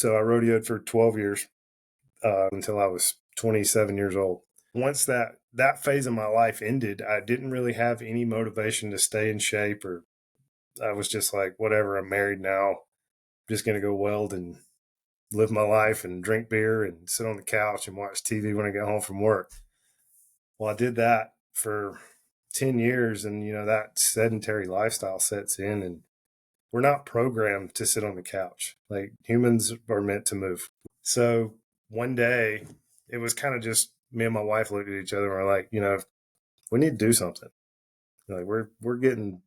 So I rodeoed for 12 years until I was 27 years old. Once that phase of my life ended, I didn't really have any motivation to stay in shape, or I was just like, whatever, I'm married now. I'm just going to go weld and live my life and drink beer and sit on the couch and watch TV when I get home from work. Well, I did that for 10 years, and that sedentary lifestyle sets in, and we're not programmed to sit on the couch. Like, humans are meant to move. So one day it was kind of just me and my wife looked at each other and we're like, we need to do something. Like, we're getting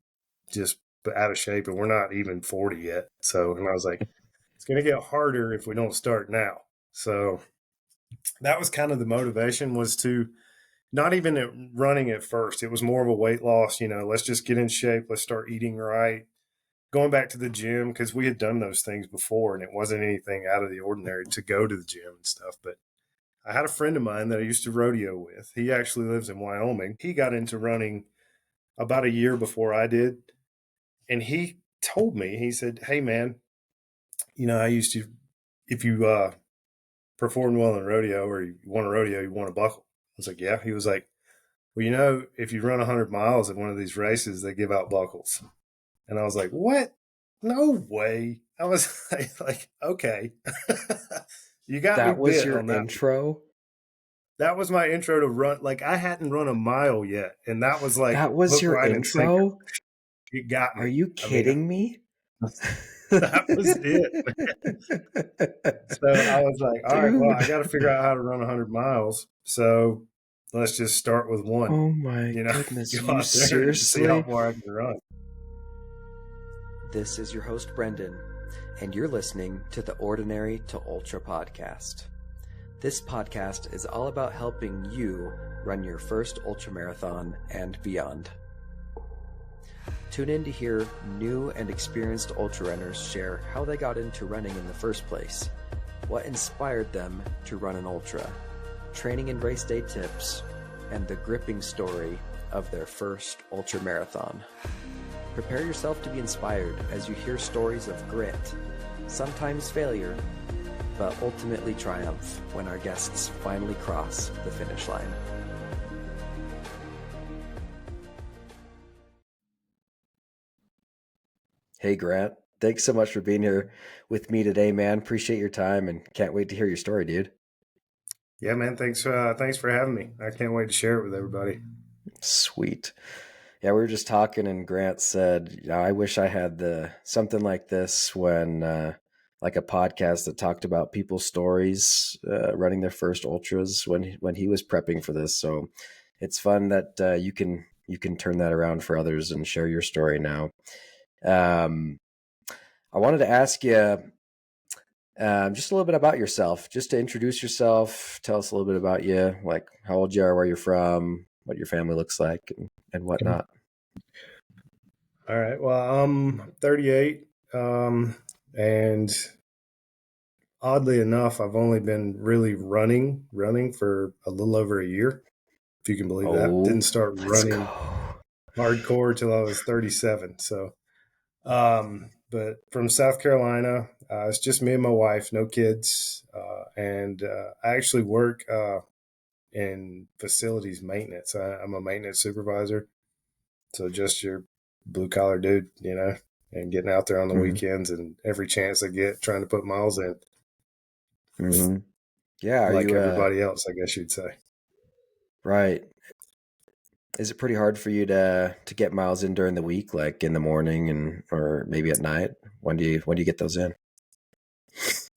just out of shape, and we're not even 40 yet. So, and I was like, it's going to get harder if we don't start now. So that was kind of the motivation, was to not even running at first. It was more of a weight loss, let's just get in shape. Let's start eating right. Going back to the gym, because we had done those things before and it wasn't anything out of the ordinary to go to the gym and stuff. But I had a friend of mine that I used to rodeo with. He actually lives in Wyoming. He got into running about a year before I did. And he told me, he said, hey, man, I used to, if you performed well in rodeo, or you won a rodeo, you won a buckle. I was like, yeah. He was like, well, if you run 100 miles at one of these races, they give out buckles. And I was like, what? No way. I was like, okay. You got that me was bit your on that. intro? That was my intro to run. Like, I hadn't run a mile yet. And that was like, that was hook, your line, and sinker. intro? It got me. Are you kidding me? That was it. So I was like, all right, well, I got to figure out how to run 100 miles. So let's just start with one. Oh my goodness. Go You out there and see how seriously? far I can run. This is your host, Brendan, and you're listening to the Ordinary to Ultra podcast. This podcast is all about helping you run your first ultramarathon and beyond. Tune in to hear new and experienced ultra runners share how they got into running in the first place, what inspired them to run an ultra, training and race day tips, and the gripping story of their first ultramarathon. Prepare yourself to be inspired as you hear stories of grit, sometimes failure, but ultimately triumph when our guests finally cross the finish line. Hey Grant, thanks so much for being here with me today, man. Appreciate your time and can't wait to hear your story, dude. Yeah, man. Thanks for having me. I can't wait to share it with everybody. Sweet. Yeah, we were just talking and Grant said, I wish I had something like this when like a podcast that talked about people's stories running their first ultras when he was prepping for this. So it's fun that you can turn that around for others and share your story now. I wanted to ask you just a little bit about yourself, just to introduce yourself. Tell us a little bit about you, like how old you are, where you're from, what your family looks like, and whatnot. All right. Well, I'm 38, and oddly enough, I've only been really running for a little over a year, if you can believe that. Didn't start running hardcore till I was 37. So, but from South Carolina, it's just me and my wife, no kids, and I actually work in facilities maintenance. I'm a maintenance supervisor, so just your blue collar dude, and getting out there on the weekends and every chance I get trying to put miles in. Mm-hmm. Yeah. Like everybody else, I guess you'd say. Right. Is it pretty hard for you to get miles in during the week, like in the morning or maybe at night? When do you get those in?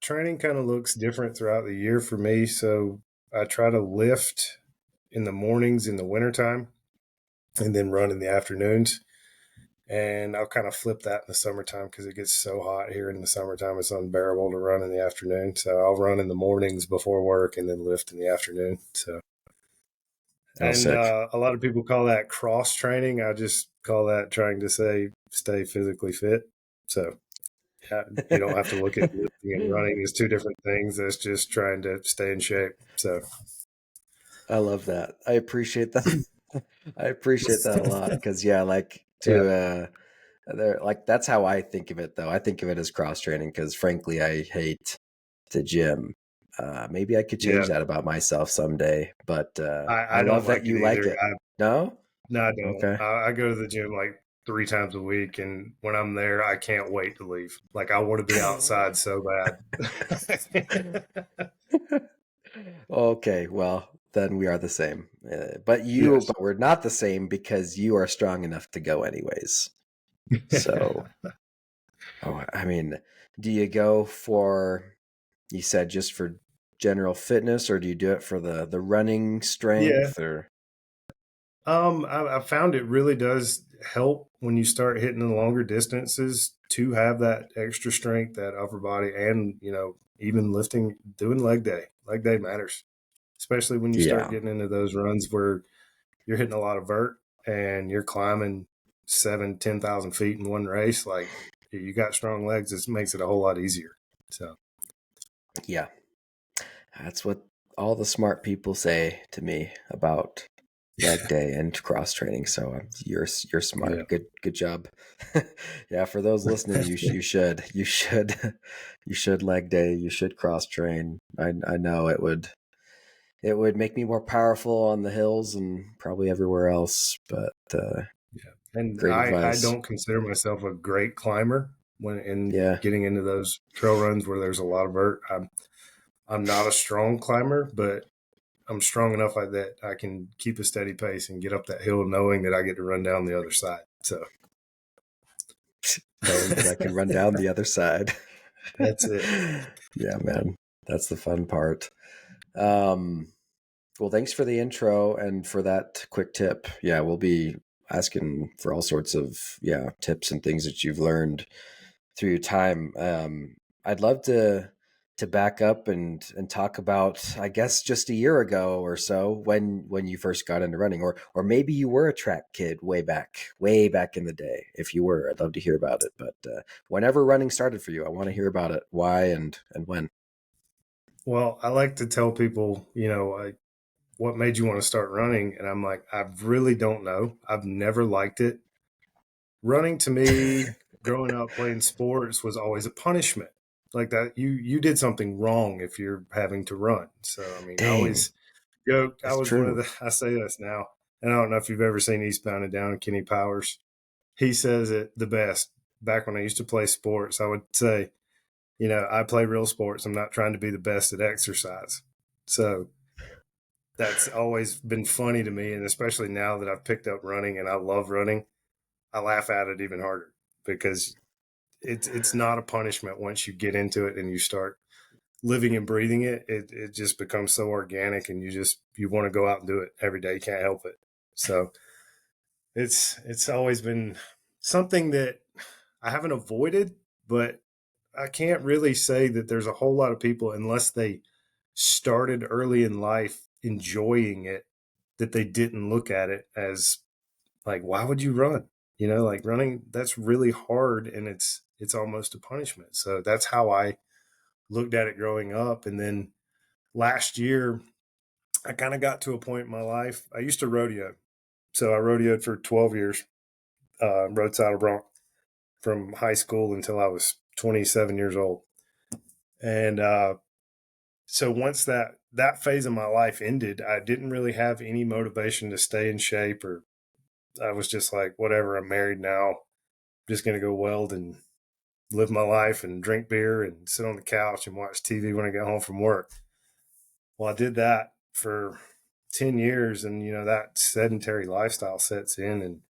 Training kind of looks different throughout the year for me. So I try to lift in the mornings in the wintertime and then run in the afternoons. And I'll kind of flip that in the summertime because it gets so hot here in the summertime. It's unbearable to run in the afternoon. So I'll run in the mornings before work and then lift in the afternoon. So, and a lot of people call that cross training. I just call that trying to stay physically fit. So you don't have to look at lifting and running as two different things. That's just trying to stay in shape. So I love that. I appreciate that. I appreciate that a lot because that's how I think of it though. I think of it as cross training because frankly, I hate the gym. Maybe I could change Yeah. that about myself someday, but I I don't love that like it you like either. it. No? No, I don't. Okay. I go to the gym like 3 times a week, and when I'm there, I can't wait to leave. Like I want to be outside so bad. Okay, well, then we are the same. Yes. But we're not the same because you are strong enough to go anyways. So, I mean, do you go for, you said just for general fitness, or do you do it for the running Yeah. strength or? I found it really does help when you start hitting the longer distances to have that extra strength, that upper body, and even lifting, doing leg day. Leg day matters, especially when you start Yeah. getting into those runs where you're hitting a lot of vert and you're climbing 7, 10,000 feet in one race. Like you got strong legs, it makes it a whole lot easier. So Yeah. That's what all the smart people say to me about leg day and cross training. So you're yeah. smart. Good job. Yeah, for those listening, you should you should leg day. You should cross train. I know it would make me more powerful on the hills and probably everywhere else. But Yeah. And great I advice. don't consider myself a great climber when in Yeah. getting into those trail runs where there's a lot of vert. I'm not a strong climber, but I'm strong enough that I can keep a steady pace and get up that hill knowing that I get to run down the other side. So Knowing that I can run down the other side. that's it. Yeah, man. That's the fun part. Um, well, thanks for the intro and for that quick tip. Yeah, we'll be asking for all sorts of tips and things that you've learned through your time. I'd love to back up and talk about, I guess, just a year ago or so when you first got into running, or maybe you were a track kid way back in the day. If you were, I'd love to hear about it. But whenever running started for you, I want to hear about it, why and when. Well, I like to tell people, what made you want to start running? And I'm like, I really don't know. I've never liked it. Running to me, growing up playing sports was always a punishment. Like that, you did something wrong if you're having to run. So I mean, I Dang, always joke. I that's was one of true. the. I say this now, and I don't know if you've ever seen Eastbound and Down, Kenny Powers. He says it the best. Back when I used to play sports, I would say, I play real sports. I'm not trying to be the best at exercise. So that's always been funny to me, and especially now that I've picked up running and I love running, I laugh at it even harder because it's not a punishment once you get into it and you start living and breathing it. It just becomes so organic, and you want to go out and do it every day. You can't help it. So it's always been something that I haven't avoided, but I can't really say that there's a whole lot of people, unless they started early in life enjoying it, that they didn't look at it as like, why would you run? Like running, that's really hard, and it's almost a punishment. So that's how I looked at it growing up. And then last year, I kind of got to a point in my life. I used to rodeo. So I rodeoed for 12 years, rode saddle bronc from high school until I was 27 years old. And so once that phase of my life ended, I didn't really have any motivation to stay in shape, or I was just like, whatever, I'm married now. I'm just going to go weld and live my life and drink beer and sit on the couch and watch TV when I get home from work. Well, I did that for 10 years, and that sedentary lifestyle sets in, and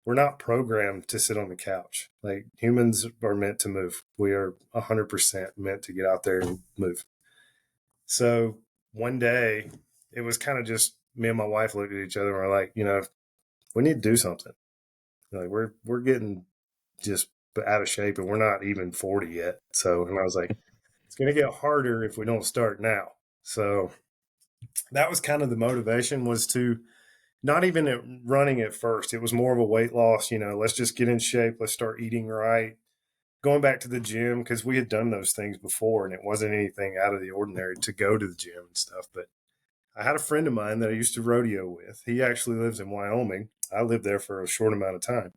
we're not programmed to sit on the couch. Like humans are meant to move. We are 100% meant to get out there and move. So one day it was kind of just me and my wife looked at each other and we're like, we need to do something. Like we're getting just out of shape, and we're not even 40 yet. So, and I was like, it's going to get harder if we don't start now. So that was kind of the motivation, was to not even at running at first. It was more of a weight loss, let's just get in shape. Let's start eating right. Going back to the gym, because we had done those things before and it wasn't anything out of the ordinary to go to the gym and stuff. But I had a friend of mine that I used to rodeo with. He actually lives in Wyoming. I lived there for a short amount of time.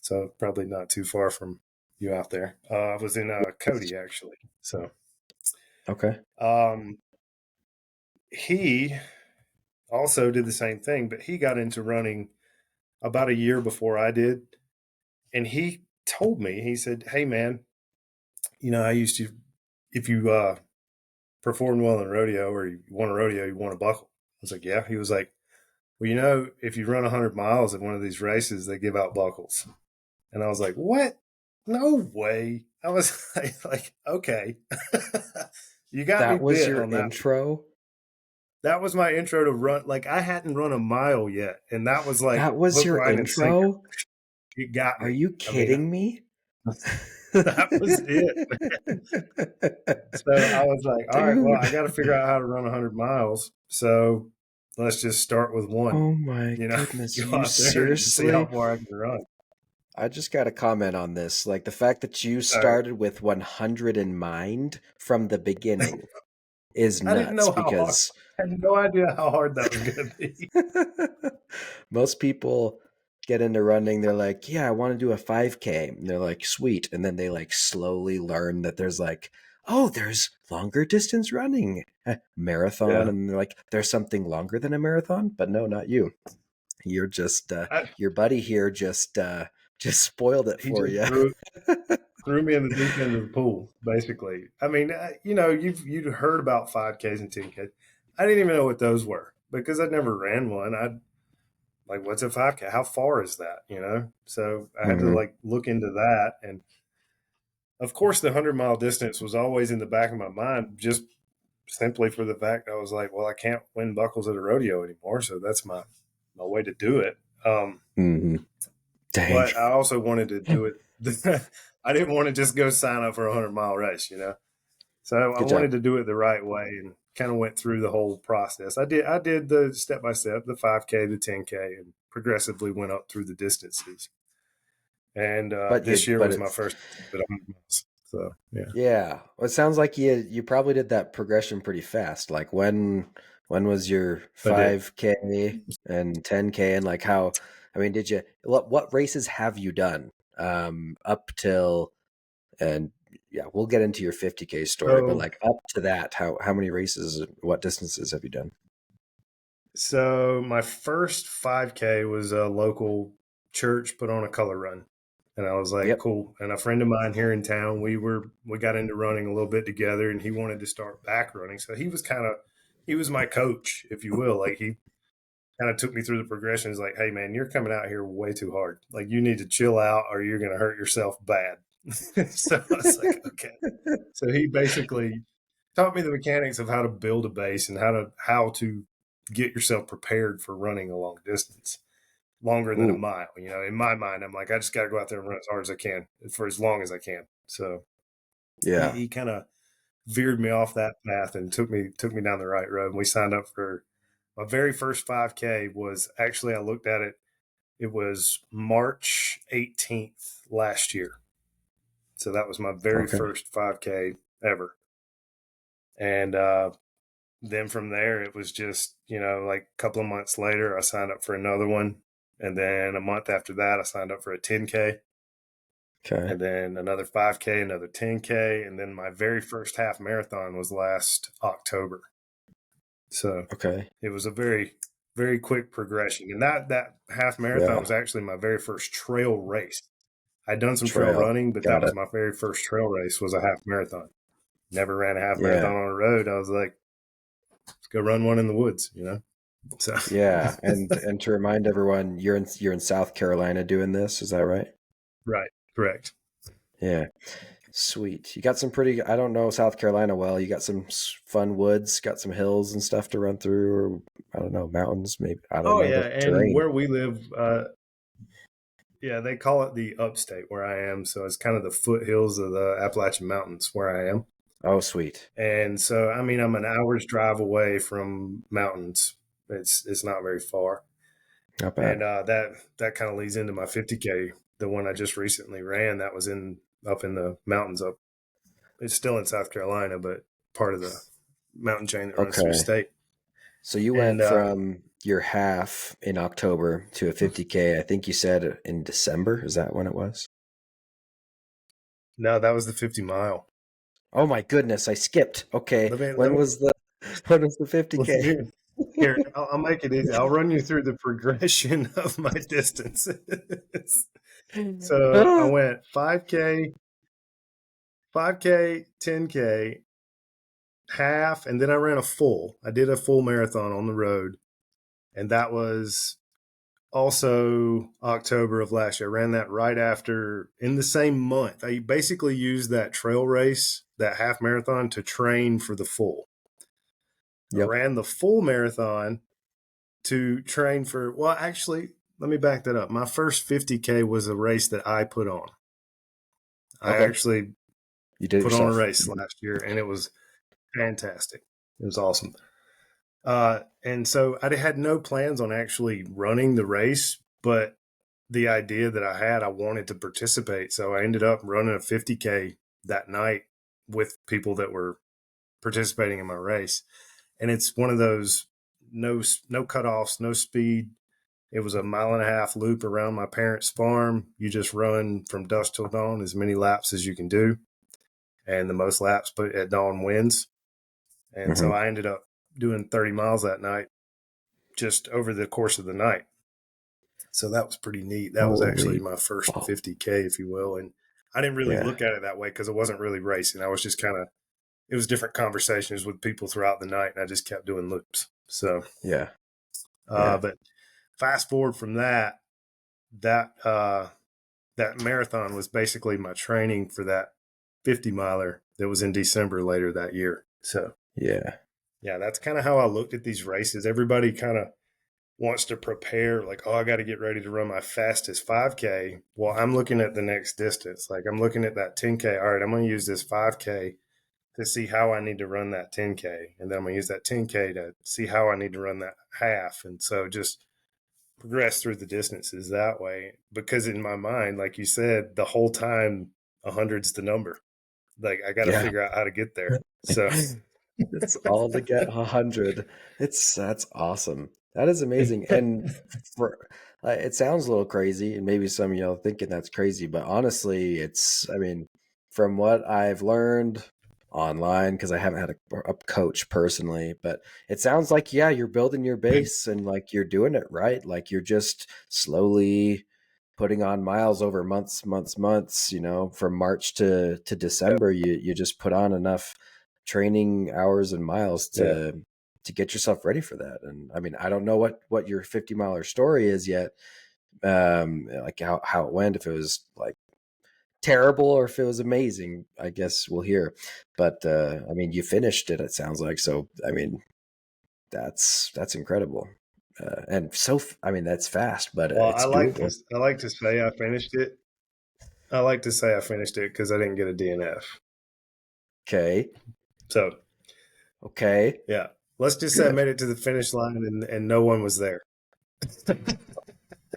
So probably not too far from you out there. I was in Cody, actually. So Okay. He also did the same thing, but he got into running about a year before I did. And he told me, he said, "Hey man, I used to, if you performed well in rodeo or you won a rodeo, you won a buckle." I was like, "Yeah." He was like, "Well, if you run 100 miles in one of these races, they give out buckles." And I was like, "What? No way." I was like, "Okay." You got me That was bit your on that. intro? That was my intro to run. Like, I hadn't run a mile yet. And that was like That was hook, your line, and sinker. intro? It got Are me. you I mean, kidding me? that was it. So I was like, all right, well, Dude. I got to figure out how to run 100 miles. So let's just start with one, Oh my you know, goodness. go You out there and see how seriously? far I can run. I just got to comment on this. Like the fact that you All right. started with 100 in mind from the beginning is I didn't nuts know how hard. because I had no idea how hard that was going to be. most people get into running. They're like, yeah, I want to do a 5K. And they're like, sweet. And then they like slowly learn that there's like, oh, there's longer distance running, marathon. Yeah. And they're like, there's something longer than a marathon. But no, not you. You're just, your buddy here just spoiled it He for just you. threw me in the deep end of the pool, basically. I mean, you'd heard about 5Ks and 10Ks. I didn't even know what those were because I'd never ran one. I like, what's a 5K? How far is that? So I had to Mm-hmm. like look into that. And of course, the 100-mile distance was always in the back of my mind, just simply for the fact I was like, well, I can't win buckles at a rodeo anymore. So that's my way to do it. Mm-hmm. Dang. But I also wanted to do it. I didn't want to just go sign up for a 100-mile race. So I Good job. wanted to do it the right way and kind of went through the whole process. I did the step by step, the 5K, the 10K, and progressively went up through the distances. And this year But was my it's, first at 100 miles. So yeah, yeah. Well, it sounds like you probably did that progression pretty fast. Like when was your I did. 5K and 10K and like how, I mean, did you what races have you done up till, and yeah, we'll get into your 50K story, but So like up to that, how many races, what distances have you done? so my first 5K was a local church put on a color run. And I was like, Yep. cool. And a friend of mine here in town, we got into running a little bit together, and he wanted to start back running. So he was my coach, if you will. Like, he kind of took me through the progression. He's like, hey man, you're coming out here way too hard. Like, you need to chill out or you're going to hurt yourself bad. So I was like, okay. So he basically taught me the mechanics of how to build a base and how to get yourself prepared for running a long distance, longer than a Ooh, mile. In my mind, I'm like, I just got to go out there and run as hard as I can for as long as I can. So he, yeah. he kind of veered me off that path and took me down the right road. And we signed up for my very first 5K. Was actually, I looked at it. It was March 18th last year. So that was my very Okay. first 5K ever. And then from there, it was just, like a couple of months later, I signed up for another one. And then a month after that, I signed up for a 10K. Okay. And then another 5K, another 10K. And then my very first half marathon was last October. So Okay. it was a very, very quick progression. And that half marathon Yeah. was actually my very first trail race. I'd done some trail Trail. running, but that Got was it. my very first trail race was a half marathon. Never ran a half Yeah. marathon on a road. I was like, let's go run one in the woods. So Yeah, and to remind everyone, you're in South Carolina doing this, is that right? right, correct. Yeah, sweet. You got some pretty, I don't know South Carolina well. You got some fun woods, got some hills and stuff to run through, or I don't know, mountains, maybe. I don't Oh know yeah, the and terrain. where we live, yeah, they call it the upstate where I am. So it's kind of the foothills of the Appalachian Mountains where I am. Oh, sweet. And so, I mean, I'm an hour's drive away from mountains. It's not very far. Not And bad. that kind of leads into my 50K, the one I just recently ran. That was in up in the mountains up. It's still in South Carolina, but part of the mountain chain that runs through the Okay. state. So you And went from your half in October to a 50K, I think you said in December. Is that when it was? no, that was the 50 mile. Oh my goodness, I skipped. Okay. Let me When was the 50K? here. I'll make it easy. I'll run you through the progression of my distances. So I Ah, went 5K, 5K, 10K, half, and then I ran a full. I did a full marathon on the road, and that was also October of last year. I ran that right after in the same month. I basically used that trail race, that half marathon, to train for the full. I yep. ran the full marathon to train for, well, actually, let me back that up. My first 50K was a race that I put on. I Okay. actually You did it put on a yourself. race last year, and it was fantastic. It was awesome. And so I had no plans on actually running the race, but the idea that I had, I wanted to participate. So I ended up running a 50K that night with people that were participating in my race. And it's one of those no cutoffs, no speed. It was a mile and a half loop around my parents' farm. You just run from dusk till dawn, as many laps as you can do. And the most laps at dawn wins. And so Hmm. I ended up doing 30 miles that night just over the course of the night. So that was pretty neat. That was actually Holy my first ball. 50K, if you will. And I didn't really Yeah. look at it that way because it wasn't really racing. I was just kind of, it was different conversations with people throughout the night, and I just kept doing loops. So, Yeah. Yeah. but fast forward from that, that marathon was basically my training for that 50 miler that was in December later that year. So, Yeah. yeah, that's kind of how I looked at these races. Everybody kind of wants to prepare, like, oh, I got to get ready to run my fastest 5K. Well, I'm looking at the next distance. Like, I'm looking at that 10K. All right, I'm going to use this 5K to see how I need to run that 10K. And then I'm going to use that 10K to see how I need to run that half. And so just progress through the distances that way. Because in my mind, like you said, the whole time, 100's the number. Like, I got to Yeah. figure out how to get there. So, It's all to get 100. That's awesome. That is amazing. And for it sounds a little crazy, and maybe some of y'all thinking that's crazy, but honestly, I mean, from what I've learned online, because I haven't had a coach personally, but it sounds like, yeah, you're building your base and like you're doing it right. Like you're just slowly putting on miles over months, from March to December, you just put on enough training hours and miles yeah. to get yourself ready for that. And I mean, I don't know what your 50 miler story is yet, like how it went, if it was like terrible or if it was amazing. I guess we'll hear. But I mean, you finished it sounds like. So I mean, that's incredible. And so I mean, that's fast, but Well, it's doable. I like to say I finished it. I like to say I finished it because I didn't get a DNF. Okay. So, Okay. yeah, let's just say I Good. made it to the finish line and no one was there.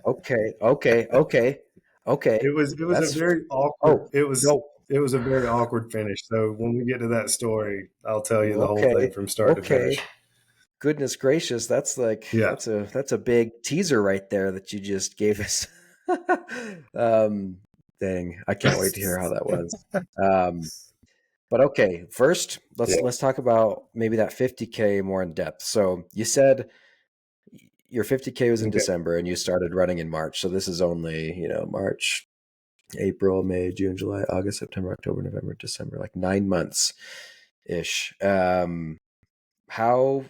Okay. Okay. Okay. Okay. It was a That's very awkward. oh no. It was a very awkward finish. So when we get to that story, I'll tell you the whole thing Okay. from start to Okay. finish. Goodness gracious, Yeah. that's a big teaser right there that you just gave us. um Dang, I can't wait to hear how that was. Um but okay, first Yeah. let's talk about maybe that 50K more in depth. So you said your 50K was in Okay. December and you started running in March. So this is only, March, April, May, June, July, August, September, October, November, December, like 9 months ish. How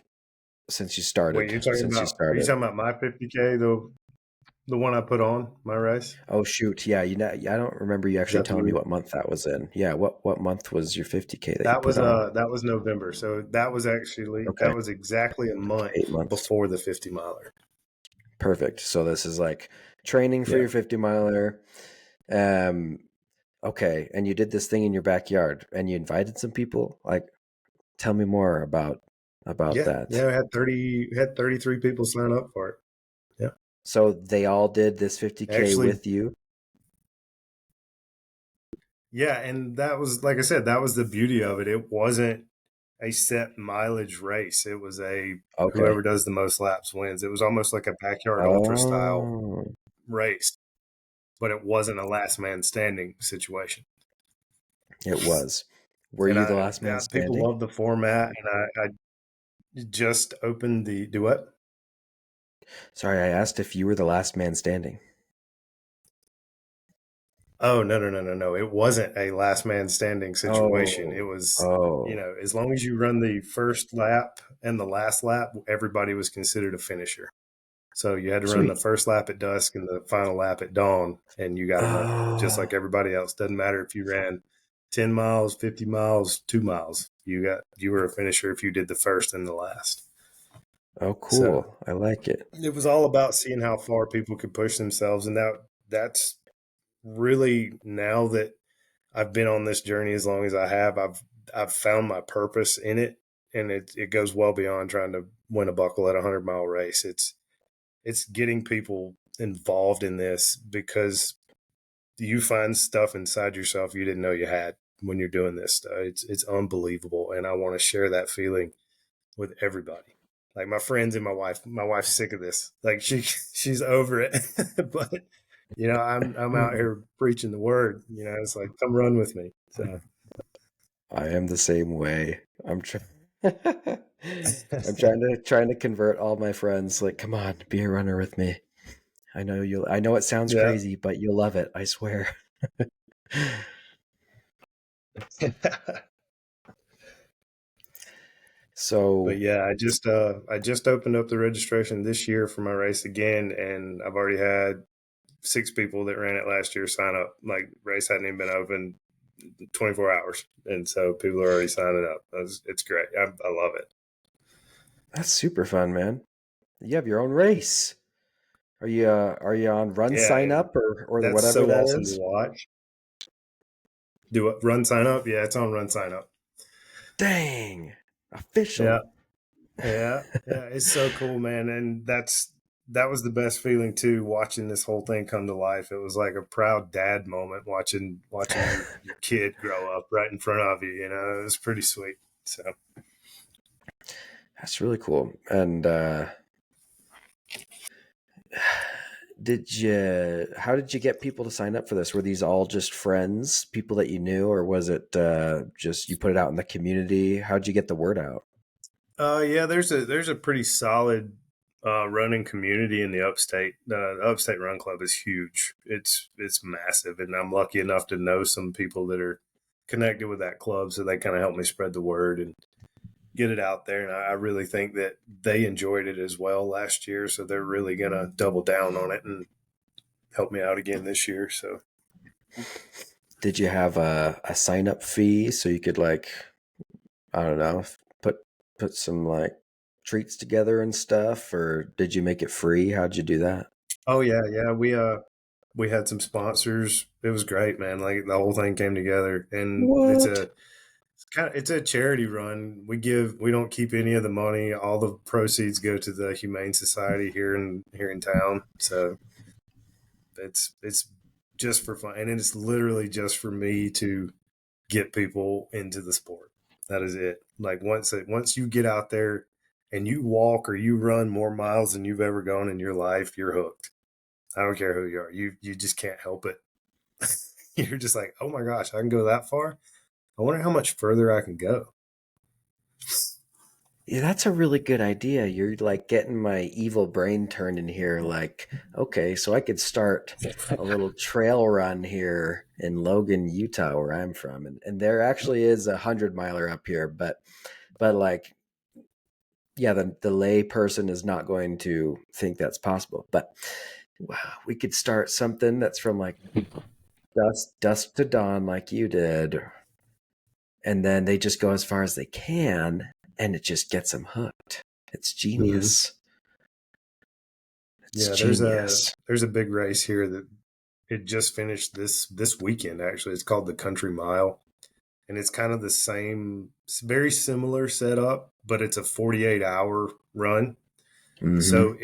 since you Wait, started, since you are you started. talking about my 50K, the one I put on my race? Oh shoot, yeah, I don't remember you Is actually that the telling me one? what month that was in. Yeah, what month was your 50K that you put on? That was November. So Okay, that was exactly a month 8 months. before the 50 miler. Perfect. So this is like training for Yeah. your 50 miler. Um, okay, and you did this thing in your backyard, and you invited some people. Like, tell me more about Yeah. that. Yeah. We had 33 people sign up for it. Yeah. So they all did this 50K Actually, with you. yeah. And that was, like I said, that was the beauty of it. It wasn't a set mileage race. It was Okay. whoever does the most laps wins. It was almost like a backyard ultra style Oh, race, but it wasn't a last man standing situation. it was. Were And you the last man people standing? love the format, and I just opened the do what? Sorry, I asked if you were the last man standing. Oh, no, no, no, no, no. It wasn't a last man standing situation. It Oh, was, oh, as long as you run the first lap and the last lap, everybody was considered a finisher. So you had to run the sweet. first lap at dusk and the final lap at dawn, and you got to run it just Oh, like everybody else. Doesn't matter if you ran 10 miles, 50 miles, 2 miles. You were a finisher if you did the first and the last. oh, So cool. I like it. it was all about seeing how far people could push themselves, and that's really, now that I've been on this journey as long as I have, I've found my purpose in it, and it goes well beyond trying to win a buckle at a 100-mile race. It's getting people involved in this because you find stuff inside yourself you didn't know you had when you're doing this stuff. It's unbelievable, and I want to share that feeling with everybody. Like my friends and my wife. My wife's sick of this. Like she's over it. But I'm out here preaching the word. It's like, come run with me. So I am the same way. I'm trying. I'm trying to convert all my friends. Like, come on, be a runner with me. I know you'll. I know it sounds yeah. crazy, but you'll love it. I swear. But So, yeah, I just opened up the registration this year for my race again, and I've already had 6 people that ran it last year sign up. Like, race hadn't even been open 24 hours, and so people are already signing up. It's great. I love it. that's super fun, man. You have your own race. Are you on Run Yeah, Sign and Up or the that's whatever so that awesome to is? watch. Do it. Run sign up. Yeah, it's on Run sign up. Dang, Yeah, official. yeah. It's so cool, man. And that was the best feeling too, watching this whole thing come to life. It was like a proud dad moment, watching your kid grow up right in front of you. It was pretty sweet. So That's really cool. And how did you get people to sign up for this? Were these all just friends, people that you knew, or was it just you put it out in the community? How'd you get the word out? yeah, there's a pretty solid running community in the upstate. The Upstate Run Club is huge. It's massive, and I'm lucky enough to know some people that are connected with that club, so they kind of help me spread the word and get it out there. And I really think that they enjoyed it as well last year, so they're really gonna double down on it and help me out again this year. So Did you have a sign up fee so you could like I don't know put some like treats together and stuff, or did you make it free? How'd you do that? oh yeah, we had some sponsors. It was great, man. Like, the whole thing came together, and What? it's a charity run. We don't keep any of the money. All the proceeds go to the Humane Society here in town. So it's just for fun, and it's literally just for me to get people into the sport. That is it. Like, once you get out there and you walk or you run more miles than you've ever gone in your life, you're hooked. I don't care who you are. You just can't help it. You're just like, oh my gosh, I can go that far. I wonder how much further I can go. Yeah, that's a really good idea. You're like getting my evil brain turned in here. Like, okay, so I could start a little trail run here in Logan, Utah, where I'm from, and there actually is a 100 miler up here, but like, yeah, the lay person is not going to think that's possible. But wow, we could start something that's from like dusk to dawn, like you did, and then they just go as far as they can, and it just gets them hooked. It's Mm-hmm. genius. It's Yeah, genius. there's a big race here that it just finished this weekend. Actually, it's called the Country Mile, and it's kind of the same, it's very similar setup, but it's a 48-hour run. Hmm. So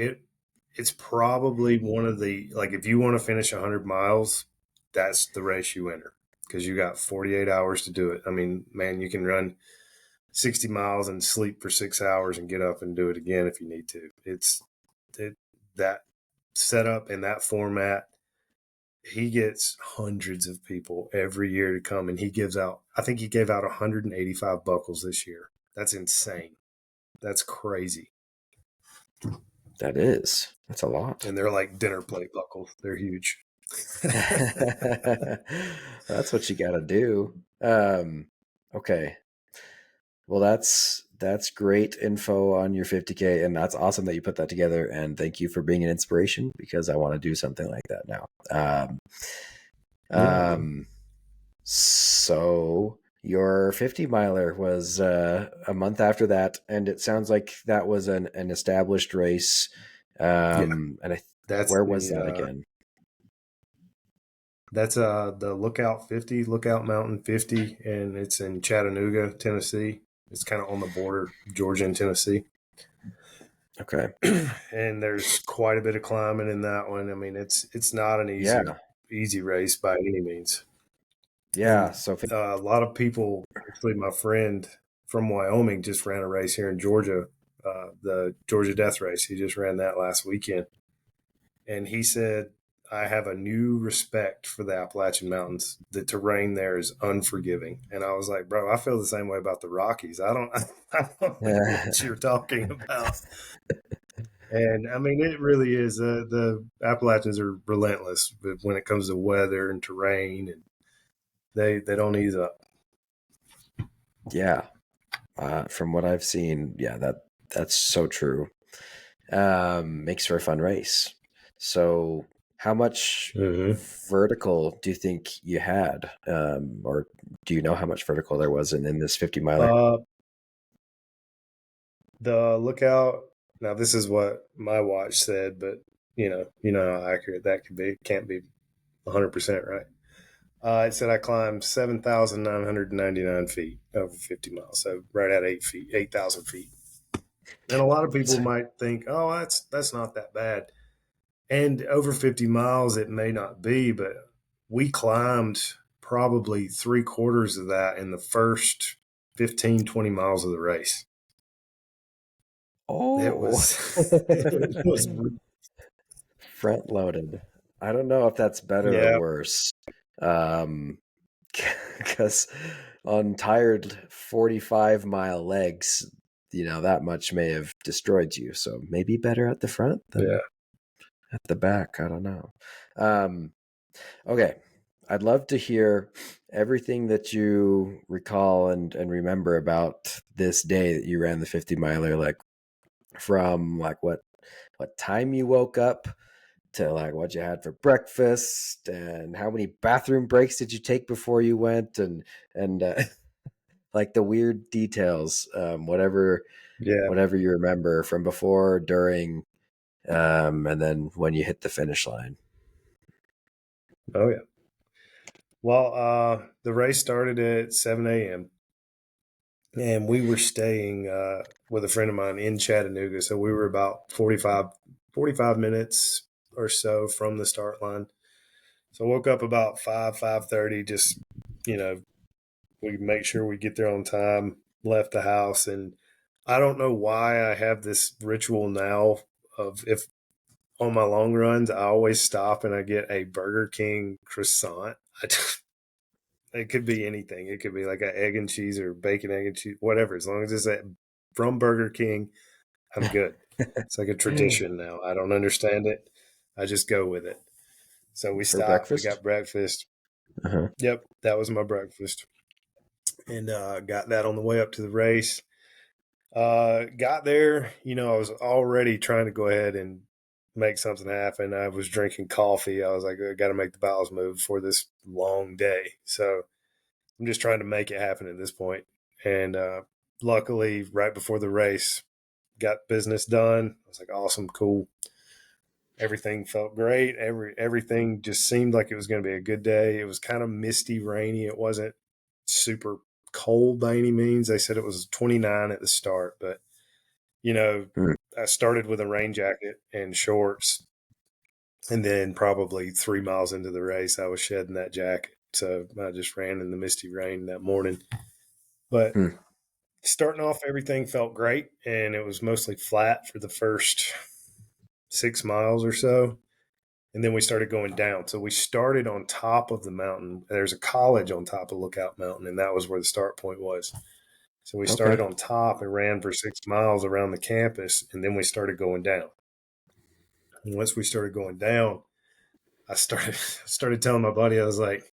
it's probably one of the, like, if you want to finish 100 miles, that's the race you enter, because you got 48 hours to do it. I mean, man, you can run 60 miles and sleep for 6 hours and get up and do it again if you need to. It that setup and that format. he gets hundreds of people every year to come, and he gives out, I think he gave out 185 buckles this year. That's insane. That's crazy. That's a lot. And they're like dinner plate buckles. They're huge. That's what you got to do. Okay. Well, that's great info on your 50K, and that's awesome that you put that together. And thank you for being an inspiration, because I want to do something like that now. Yeah. So your 50 miler was a month after that, and it sounds like that was an established race. Yeah. And That's where was that again? that's the Lookout Mountain 50, and it's in Chattanooga, Tennessee. It's kind of on the border, Georgia and Tennessee. Okay. And there's quite a bit of climbing in that one. I mean, it's not an Yeah. easy race by any means. Yeah. And So a lot of people, actually, my friend from Wyoming just ran a race here in Georgia, the Georgia Death Race. He just ran that last weekend, and he said, I have a new respect for the Appalachian Mountains. The terrain there is unforgiving. And I was like, bro, I feel the same way about the Rockies. I don't know what you're talking about. And I mean, it really is. The Appalachians are relentless when it comes to weather and terrain, and they don't ease up. yeah. From what I've seen, yeah, that's so true. Makes for a fun race. So how much Mm-hmm. vertical do you think you had? Or do you know how much vertical there was in this 50 miler? The Lookout. Now, this is what my watch said, but you know how accurate that could be. It can't be 100% right. It said I climbed 7,999 feet over 50 miles, so right at 8,000 feet. And a lot of people might think, oh, that's not that bad. And over 50 miles, it may not be, but we climbed probably 3/4 of that in the first 15, 20 miles of the race. It Oh, was, it was, front loaded. I don't know if that's better or yeah, worse. Because on tired 45-mile legs, that much may have destroyed you. So maybe better at the front yeah. than at the back. I don't know. Um, okay. I'd love to hear everything that you recall and remember about this day that you ran the 50 miler, like from like what time you woke up to like what you had for breakfast and how many bathroom breaks did you take before you went, and like the weird details, Yeah. whatever you remember from before, during, and then when you hit the finish line. Oh, yeah. Well, the race started at 7 a.m. and we were staying with a friend of mine in Chattanooga. So we were about 45 minutes or so from the start line. So I woke up about 5:30, just, you know, we make sure we get there on time, left the house. And I don't know why I have this ritual now of, if on my long runs, I always stop and I get a Burger King croissant. It could be anything. It could be like an egg and cheese or bacon, egg and cheese, whatever. As long as it's from Burger King, I'm good. It's like a tradition now. I don't understand it. I just go with it. So we For stopped. We breakfast. got breakfast. Uh-huh. Yep, that was my breakfast, and got that on the way up to the race. Got there. I was already trying to go ahead and make something happen. I was drinking coffee. I was like, I got to make the bowels move for this long day. So I'm just trying to make it happen at this point. And luckily, right before the race, got business done. I was like, awesome, cool. Everything felt great. Everything just seemed like it was going to be a good day. It was kind of misty, rainy. It wasn't super cold by any means. They said it was 29 at the start, but Hmm. I started with a rain jacket and shorts, and then probably 3 miles into the race, I was shedding that jacket. So I just ran in the misty rain that morning. But Hmm. starting off, everything felt great, and it was mostly flat for the first 6 miles or so. And then we started going down. So we started on top of the mountain. There's a college on top of Lookout Mountain, and that was where the start point was. So we started Okay. on top and ran for 6 miles around the campus, and then we started going down. And once we started going down, I started telling my buddy, I was like,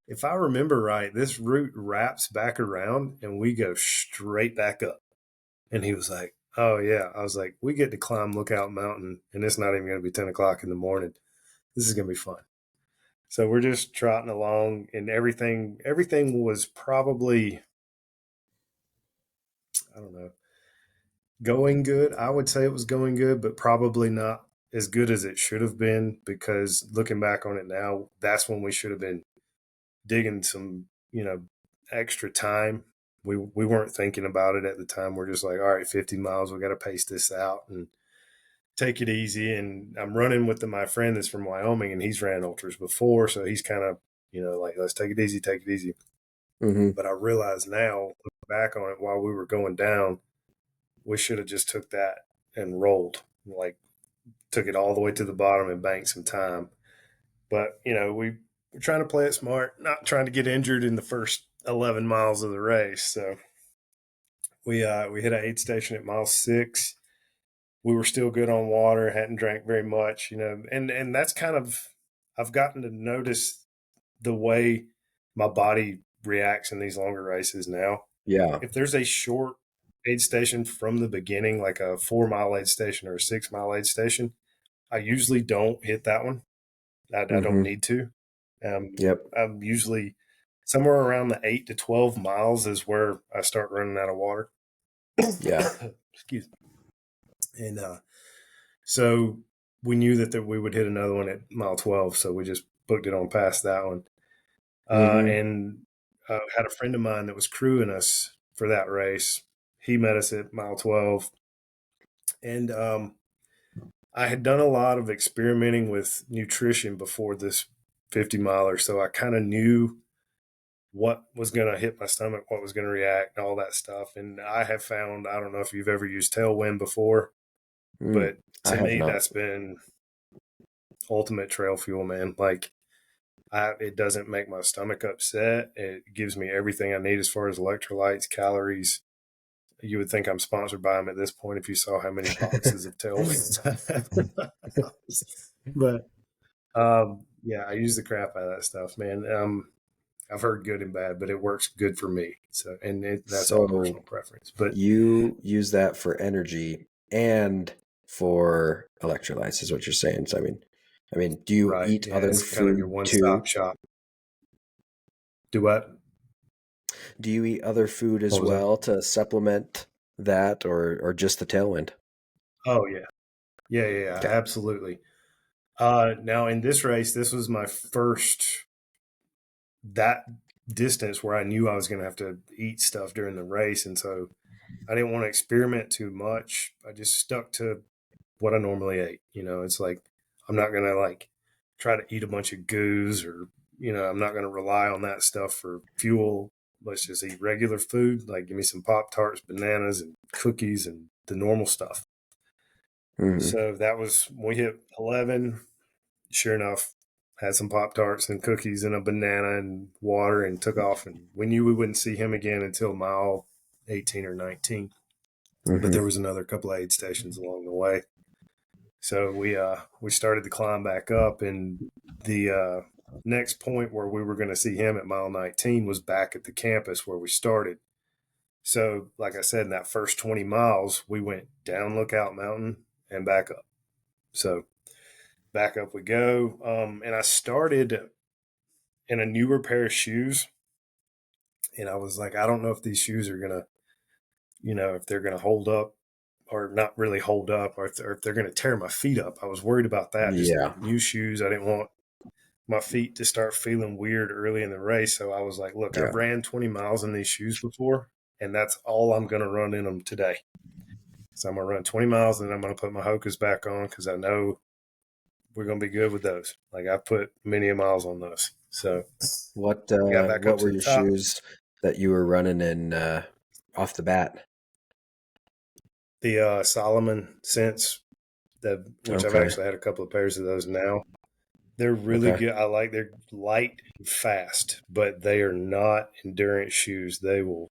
if I remember right, this route wraps back around and we go straight back up. And he was like, oh yeah. I was like, we get to climb Lookout Mountain, and it's not even going to be 10 o'clock in the morning. This is going to be fun. So we're just trotting along, and everything was probably, I don't know, going good. I would say it was going good, but probably not as good as it should have been, because looking back on it now, that's when we should have been digging some, extra time. We weren't thinking about it at the time. We're just like, all right, 50 miles, we got to pace this out and take it easy. And I'm running with my friend that's from Wyoming, and he's ran ultras before, so he's kind of, like, let's take it easy, take it easy. Mm-hmm. But I realize now, looking back on it, while we were going down, we should have just took that and rolled, like took it all the way to the bottom and banked some time. But we're trying to play it smart, not trying to get injured in the first 11 miles of the race. So we hit an aid station at mile 6. We were still good on water, hadn't drank very much, and that's kind of, I've gotten to notice the way my body reacts in these longer races now. Yeah. If there's a short aid station from the beginning, like a 4 mile aid station or a 6 mile aid station, I usually don't hit that one. I don't Mm-hmm. need to. Yep. I'm usually somewhere around the 8 to 12 miles is where I start running out of water. Yeah. Excuse me. And so we knew that we would hit another one at mile 12, so we just booked it on past that one. Mm-hmm. And had a friend of mine that was crewing us for that race. He met us at mile 12. And I had done a lot of experimenting with nutrition before this 50 miler, so I kind of knew what was going to hit my stomach, what was going to react, all that stuff. And I have found, I don't know if you've ever used Tailwind before, but I to have me, not. that's been ultimate trail fuel, man. Like, it doesn't make my stomach upset. It gives me everything I need as far as electrolytes, calories. You would think I'm sponsored by them at this point if you saw how many boxes of Tailwinds I have in my house. But yeah, I use the crap out of that stuff, man. I've heard good and bad, but it works good for me. So, and that's all So personal preference. But you use that for energy and for electrolytes, is what you're saying. So I mean, do you right, eat yeah, other it's kind of your food one-stop too? shop. Do what? Do you eat other food as What was that? well to supplement that, or just the tailwind? Oh yeah, yeah, Okay. absolutely. Now in this race, this was my first that distance where I knew I was going to have to eat stuff during the race, and so I didn't want to experiment too much. I just stuck to what I normally ate. It's like I'm not going to like try to eat a bunch of goos, or I'm not going to rely on that stuff for fuel. Let's just eat regular food. Like, give me some Pop Tarts, bananas, and cookies, and the normal stuff. Mm-hmm. So that was, we hit 11. Sure enough, had some Pop Tarts and cookies and a banana and water, and took off. And we knew we wouldn't see him again until mile 18 or 19. But there Mm-hmm. was another couple of aid stations along the way. So we started to climb back up, and the next point where we were going to see him at mile 19 was back at the campus where we started. So, like I said, in that first 20 miles, we went down Lookout Mountain and back up. So back up we go. And I started in a newer pair of shoes, and I was like, I don't know if these shoes are gonna, if they're gonna hold up or not really hold up, or if they're gonna tear my feet up. I was worried about that. Just Yeah. new shoes. I didn't want my feet to start feeling weird early in the race. So I was like, look, I've Yeah. ran 20 miles in these shoes before, and that's all I'm going to run in them today. So I'm going to run 20 miles, and then I'm going to put my Hokas back on, because I know we're going to be good with those. Like, I put many miles on those. So What I got back up what to were the your top. shoes that you were running in off the bat? The Solomon Sense, which I've Okay. actually had a couple of pairs of those now. They're really Okay. good. They're light and fast, but they are not endurance shoes. They will,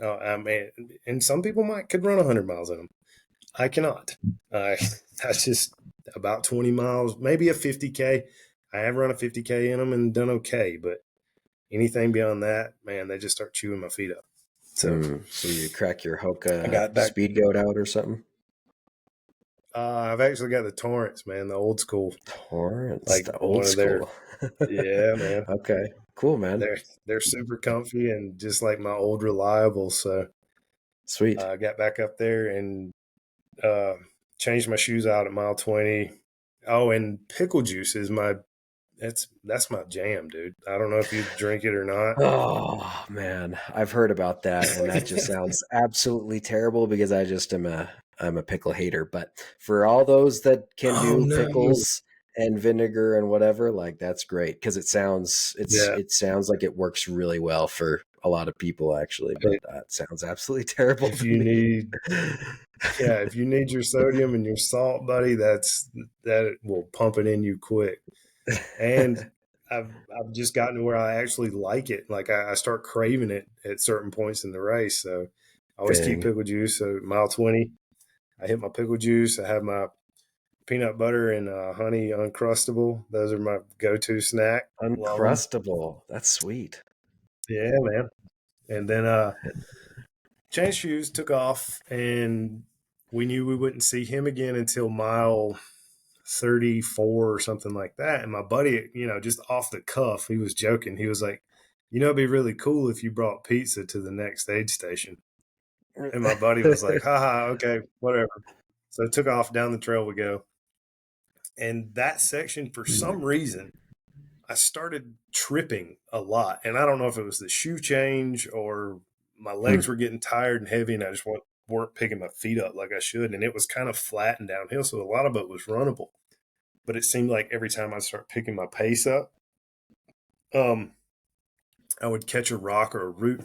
I mean, and some people could run 100 miles in them. I cannot. I That's just about 20 miles, maybe a 50K. I have run a 50K in them and done okay, but anything beyond that, man, they just start chewing my feet up. So So you crack your I Hoka got back. speed goat out or something? I've actually got the Torrents, man, the old school, Torrents, like the old one of their, school. yeah, man. Okay, cool, man. They're super comfy and just like my old reliable. So Sweet. I got back up there and uh, changed my shoes out at mile 20. Oh, and pickle juice is that's my jam, dude. I don't know if you drink it or not. Oh man, I've heard about that, and that just sounds absolutely terrible because I'm a pickle hater. But for all those that can Oh do no. pickles and vinegar and whatever, like that's great because Yeah. it sounds like it works really well for a lot of people actually. But that sounds absolutely terrible If to you me. need Yeah, if you need your sodium and your salt, buddy, that will pump it in you quick. And I've just gotten to where I actually like it. Like I start craving it at certain points in the race. So I always keep Dang, pickle juice. So mile 20, I hit my pickle juice. I have my peanut butter and honey uncrustable. Those are my go-to snack. Love them. uncrustable. That's sweet. Yeah, man. And then changed shoes, took off, and we knew we wouldn't see him again until mile 34 or something like that. And my buddy, just off the cuff, he was joking. He was like, it'd be really cool if you brought pizza to the next aid station. And my buddy was like, haha, okay, whatever. So took off down the trail we go. And that section, for some reason, I started tripping a lot. And I don't know if it was the shoe change or my legs were getting tired and heavy and I just weren't picking my feet up like I should. And it was kind of flat and downhill. So a lot of it was runnable. But it seemed like every time I start picking my pace up, um, I would catch a rock or a root,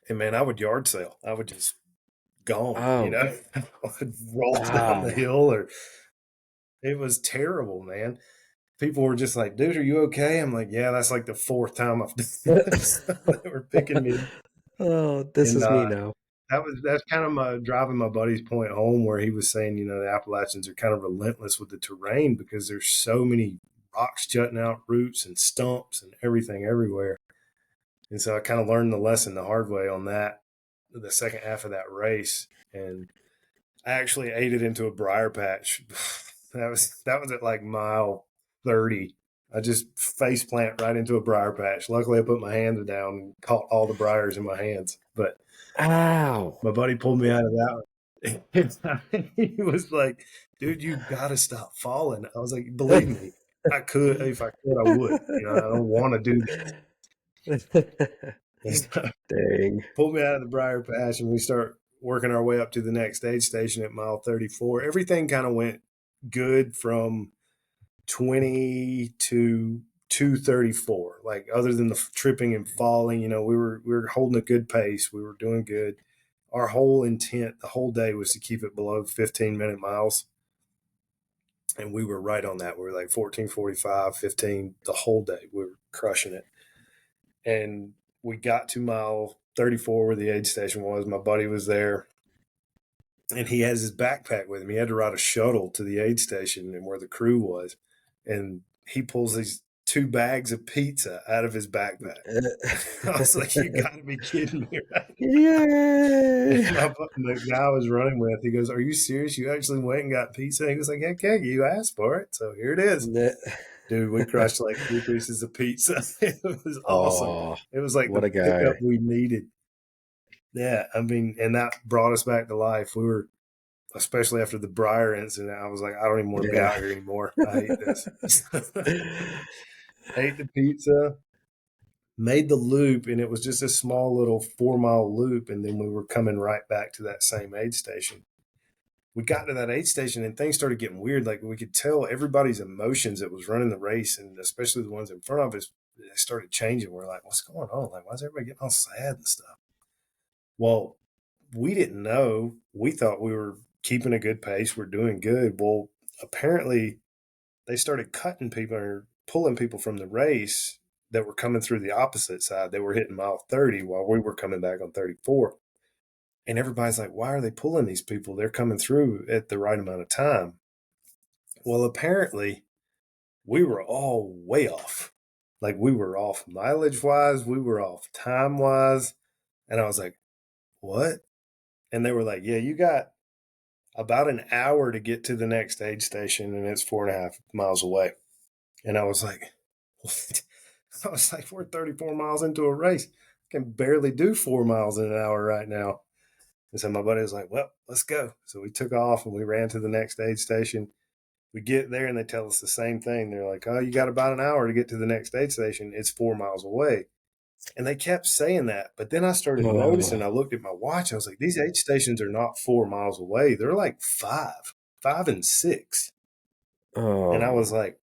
and man, I would yard sail. I would just gone, Oh, I would roll down the wow. hill, or it was terrible, man. People were just like, "Dude, are you okay?" I'm like, "Yeah, that's like the fourth time I've done this." They were picking me, Oh, this and is me now. that's kind of my driving my buddy's point home, where he was saying, the Appalachians are kind of relentless with the terrain because there's so many rocks jutting out, roots and stumps and everything everywhere. And so I kind of learned the lesson the hard way on that, the second half of that race. And I actually ate it into a briar patch. That was at like mile 30. I just face plant right into a briar patch. Luckily, I put my hands down and caught all the briars in my hands. But Ow. my buddy pulled me out of that one. He was like, "Dude, you got to stop falling." I was like, "Believe me, I could. If I could, I would. I don't want to do this." Dang. Pulled me out of the briar patch and we start working our way up to the next aid station at mile 34. Everything kind of went good from 20 to 234. Like other than the tripping and falling, we were holding a good pace. We were doing good. Our whole intent the whole day was to keep it below 15-minute miles. And we were right on that. We were like 14:45, 15 the whole day. We were crushing it. And we got to mile 34 where the aid station was. My buddy was there and he has his backpack with him. He had to ride a shuttle to the aid station and where the crew was. And he pulls these 2 bags of pizza out of his backpack. I was like, you got to be kidding me, right? Yay! And the guy I was running with, he goes, "Are you serious? You actually went and got pizza?" He was like, "Heck yeah, you asked for it. So here it is." Dude, we crushed like 3 pieces of pizza. It was awesome. Oh, It was like what the a guy. pickup we needed. Yeah, I mean, and that brought us back to life. We were, especially after the Briar incident, I was like, I don't even want to be Yeah. out here anymore. I hate this. Ate the pizza, made the loop, and it was just a small little 4-mile loop. And then we were coming right back to that same aid station. We got to that aid station and things started getting weird. Like we could tell everybody's emotions that was running the race, and especially the ones in front of us, they started changing. We're like, what's going on? Like, why is everybody getting all sad and stuff? Well, we didn't know. We thought we were keeping a good pace. We're doing good. Well, apparently they started cutting people pulling people from the race that were coming through the opposite side. They were hitting mile 30 while we were coming back on 34. And everybody's like, why are they pulling these people? They're coming through at the right amount of time. Well, apparently we were all way off. Like, we were off mileage wise, we were off time wise. And I was like, what? And they were like, yeah, you got about an hour to get to the next aid station, and it's 4.5 miles away. And I was like, what? I was like, we're 34 miles into a race. I can barely do 4 miles in an hour right now. And so my buddy was like, well, let's go. So we took off and we ran to the next aid station. We get there and they tell us the same thing. They're like, oh, you got about an hour to get to the next aid station. It's 4 miles away. And they kept saying that. But then I started noticing, I looked at my watch. I was like, these aid stations are not 4 miles away. They're like 5 and 6. And I was like,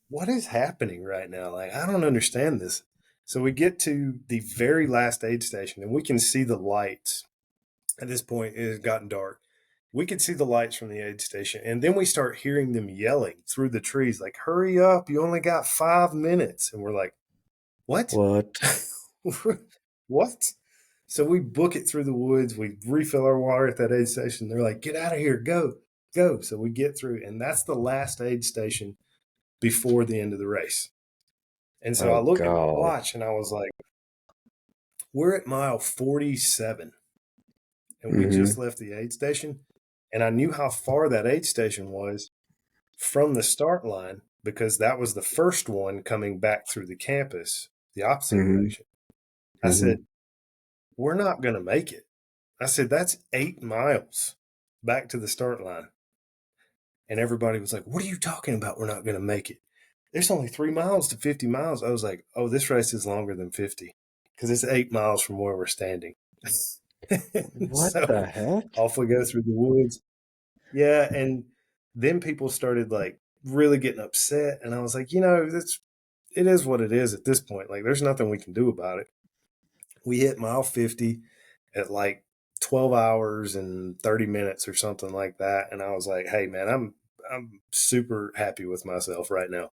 what is happening right now? Like, I don't understand this. So we get to the very last aid station and we can see the lights. At this point, it has gotten dark. We could see the lights from the aid station. And then we start hearing them yelling through the trees, like, hurry up, you only got 5 minutes. And we're like, what? What? So we book it through the woods. We refill our water at that aid station. They're like, get out of here, go. So we get through, and that's the last aid station before the end of the race. And so I looked at my watch and I was like, we're at mile 47. And we just left the aid station. And I knew how far that aid station was from the start line because that was the first one coming back through the campus, the opposite direction. I said, we're not going to make it. I said, that's 8 miles back to the start line. And everybody was like, what are you talking about? We're not going to make it. There's only 3 miles to 50 miles. I was like, oh, this race is longer than 50 because it's 8 miles from where we're standing. What the heck? Off we go through the woods. Yeah, and then people started like really getting upset, and I was like, it is what it is at this point. Like, there's nothing we can do about it. We hit mile 50 at like 12 hours and 30 minutes or something like that, and I was like, hey man, I'm super happy with myself right now.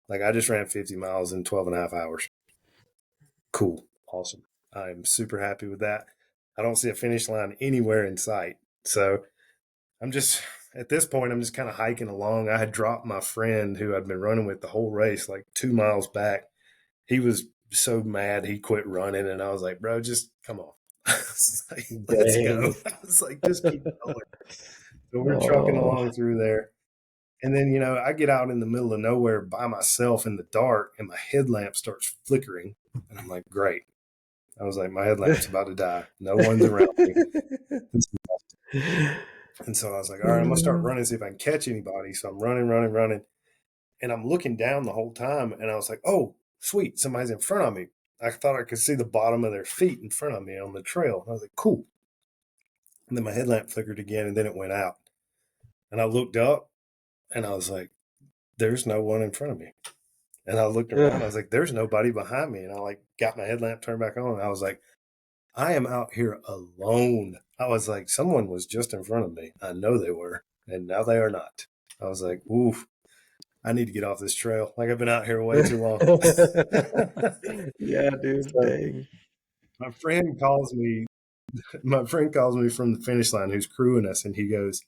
Like, I just ran 50 miles in 12 and a half hours. Cool, awesome. I'm super happy with that. I don't see a finish line anywhere in sight, so I'm just, at this point, I'm just kind of hiking along. I had dropped my friend who I'd been running with the whole race, like 2 miles back. He was so mad he quit running, and I was like, bro, just come on. Like, let's go. I was like, just keep going. So we're trucking along through there. And then, I get out in the middle of nowhere by myself in the dark, and my headlamp starts flickering. And I'm like, great. I was like, my headlamp's about to die. No one's around me. And so I was like, all right, I'm going to start running, see if I can catch anybody. So I'm running. And I'm looking down the whole time. And I was like, oh, sweet, somebody's in front of me. I thought I could see the bottom of their feet in front of me on the trail. I was like, cool. And then my headlamp flickered again, and then it went out. And I looked up, and I was like, there's no one in front of me. And I looked around, I was like, there's nobody behind me. And I like got my headlamp turned back on. And I was like, I am out here alone. I was like, someone was just in front of me. I know they were, and now they are not. I was like, oof, I need to get off this trail. Like, I've been out here way too long. Yeah, dude, so, dang. My friend calls me from the finish line who's crewing us, and he goes,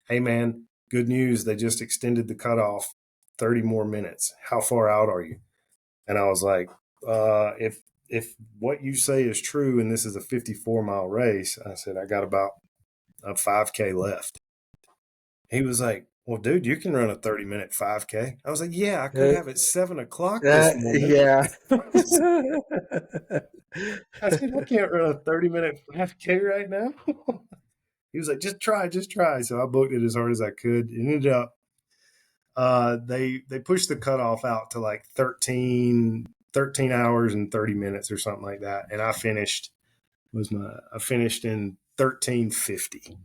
hey man, good news. They just extended the cutoff 30 more minutes. How far out are you? And I was like, if what you say is true and this is a 54-mile race, I said, I got about a 5K left. He was like, well, dude, you can run a 30-minute 5K. I was like, yeah, I could have at 7 o'clock this morning. Yeah. I said, I can't run a 30-minute 5K right now. He was like, just try. So I booked it as hard as I could. It ended up, they pushed the cutoff out to like 13 hours and 30 minutes or something like that. And I finished in 13:50.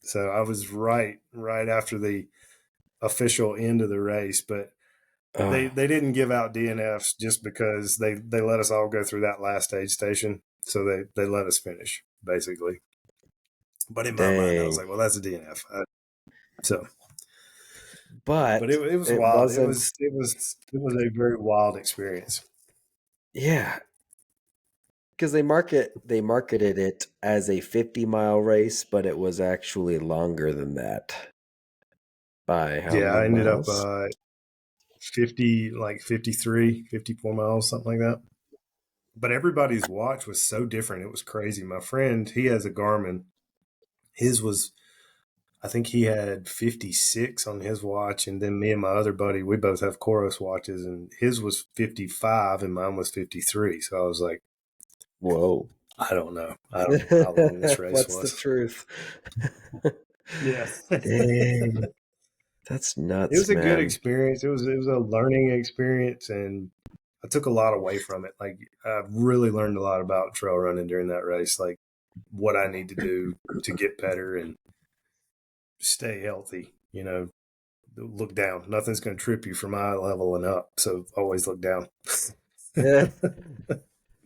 So I was right after the official end of the race, but they didn't give out DNFs just because they let us all go through that last aid station. So they let us finish basically. But in my mind, I was like, well, that's a DNF. But but it was it wild. It wasn't. was a very wild experience. Yeah, because they marketed it as a 50-mile race, but it was actually longer than that. By how Yeah, many I ended up miles? 50, like 53, 54 miles, something like that. But everybody's watch was so different. It was crazy. My friend, he has a Garmin. His was, I think he had 56 on his watch. And then me and my other buddy, we both have Coros watches, and his was 55 and mine was 53. So I was like, Whoa. I don't know. I don't know how long this race What's the was. truth? Yeah. Dang. That's It nuts, was a good man. experience. It was a learning experience, and I took a lot away from it. Like I really learned a lot about trail running during that race, like what I need to do to get better and stay healthy. Look down. Nothing's going to trip you from eye level and up. So always look down.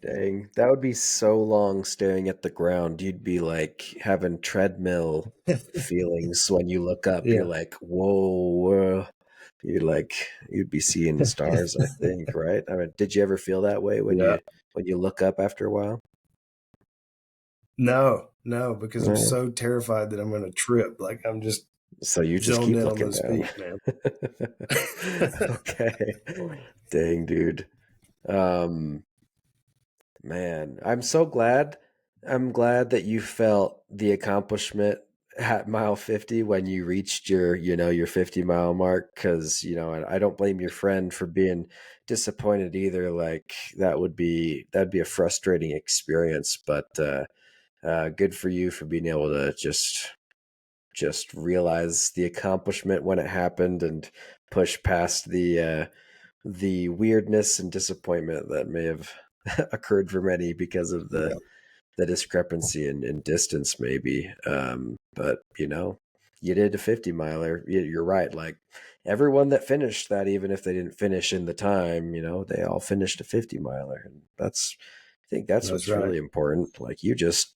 Dang, that would be so long staring at the ground. You'd be like having treadmill feelings when you look up. You're Yeah. like, whoa. You'd be seeing stars, I think, right? I mean, did you ever feel that way when Yeah. you look up after a while? No, no, because I'm No. so terrified that I'm going to trip. Like I'm just So you just zoned keep in on looking those down. feet, man. Okay. Dang, dude. Um, Man, I'm so glad. I'm glad that you felt the accomplishment at mile 50 when you reached your 50-mile mark. Because, I don't blame your friend for being disappointed either. Like that'd be a frustrating experience, but good for you for being able to just realize the accomplishment when it happened and push past the weirdness and disappointment that may have occurred for many because of the Yeah, the discrepancy in distance, maybe. But you did a 50 miler. You're right. Like everyone that finished that, even if they didn't finish in the time, they all finished a 50 miler, and I think that's that's what's right. really important. Like you just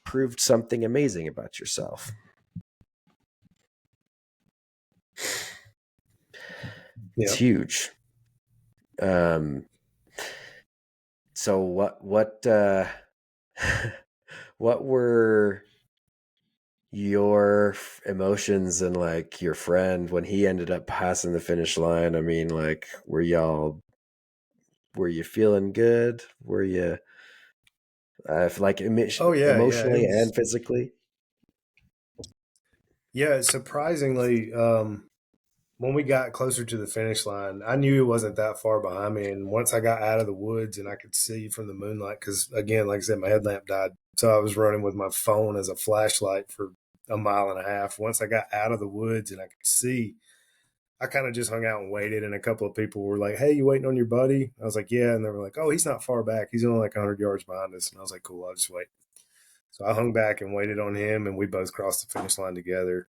proved something amazing about yourself. It's Yeah. huge. Um, so what were your emotions and like your friend when he ended up passing the finish line? I mean, like, were you feeling good? Were you like Oh yeah, yeah. It emotionally was and physically? Yeah, surprisingly, when we got closer to the finish line, I knew it wasn't that far behind me. And once I got out of the woods and I could see from the moonlight, because again, like I said, my headlamp died. So I was running with my phone as a flashlight for a mile and a half. Once I got out of the woods and I could see, I kind of just hung out and waited. And a couple of people were like, "Hey, you waiting on your buddy?" I was like, "Yeah." And they were like, "Oh, he's not far back. He's only like 100 yards behind us." And I was like, "Cool, I'll just wait." So I hung back and waited on him, and we both crossed the finish line together.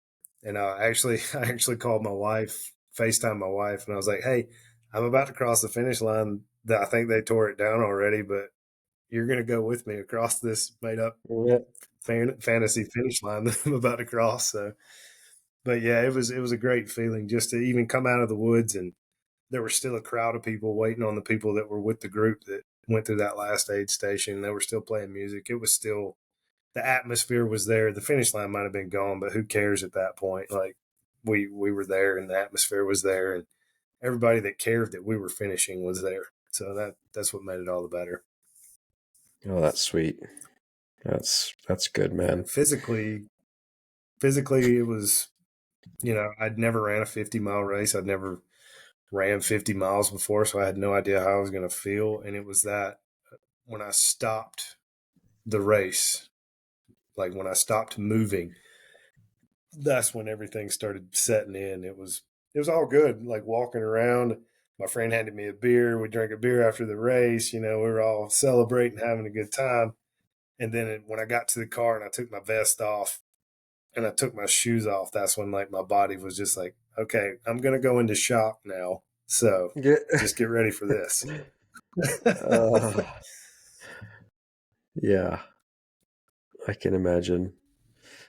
And I actually called my wife, FaceTime my wife, and I was like, "Hey, I'm about to cross the finish line. I think they tore it down already, but you're going to go with me across this made up Yeah. fantasy finish line that I'm about to cross." So, but yeah, it was a great feeling just to even come out of the woods, and there was still a crowd of people waiting on the people that were with the group that went through that last aid station. They were still playing music. It was still the atmosphere was there. The finish line might have been gone, but who cares at that point? Like we were there and the atmosphere was there and everybody that cared that we were finishing was there. So that's what made it all the better. Oh, that's sweet. That's good, Yeah. man. Physically it was, I'd never ran a 50-mile race. I'd never ran 50 miles before, so I had no idea how I was going to feel. And it was that when I stopped the race, like when I stopped moving, that's when everything started setting in. It was all good. Like walking around, my friend handed me a beer. We drank a beer after the race. We were all celebrating, having a good time. And then when I got to the car and I took my vest off and I took my shoes off, that's when like my body was just like, okay, I'm gonna go into shock now. So Yeah. just get ready for this. uh, yeah, I can imagine.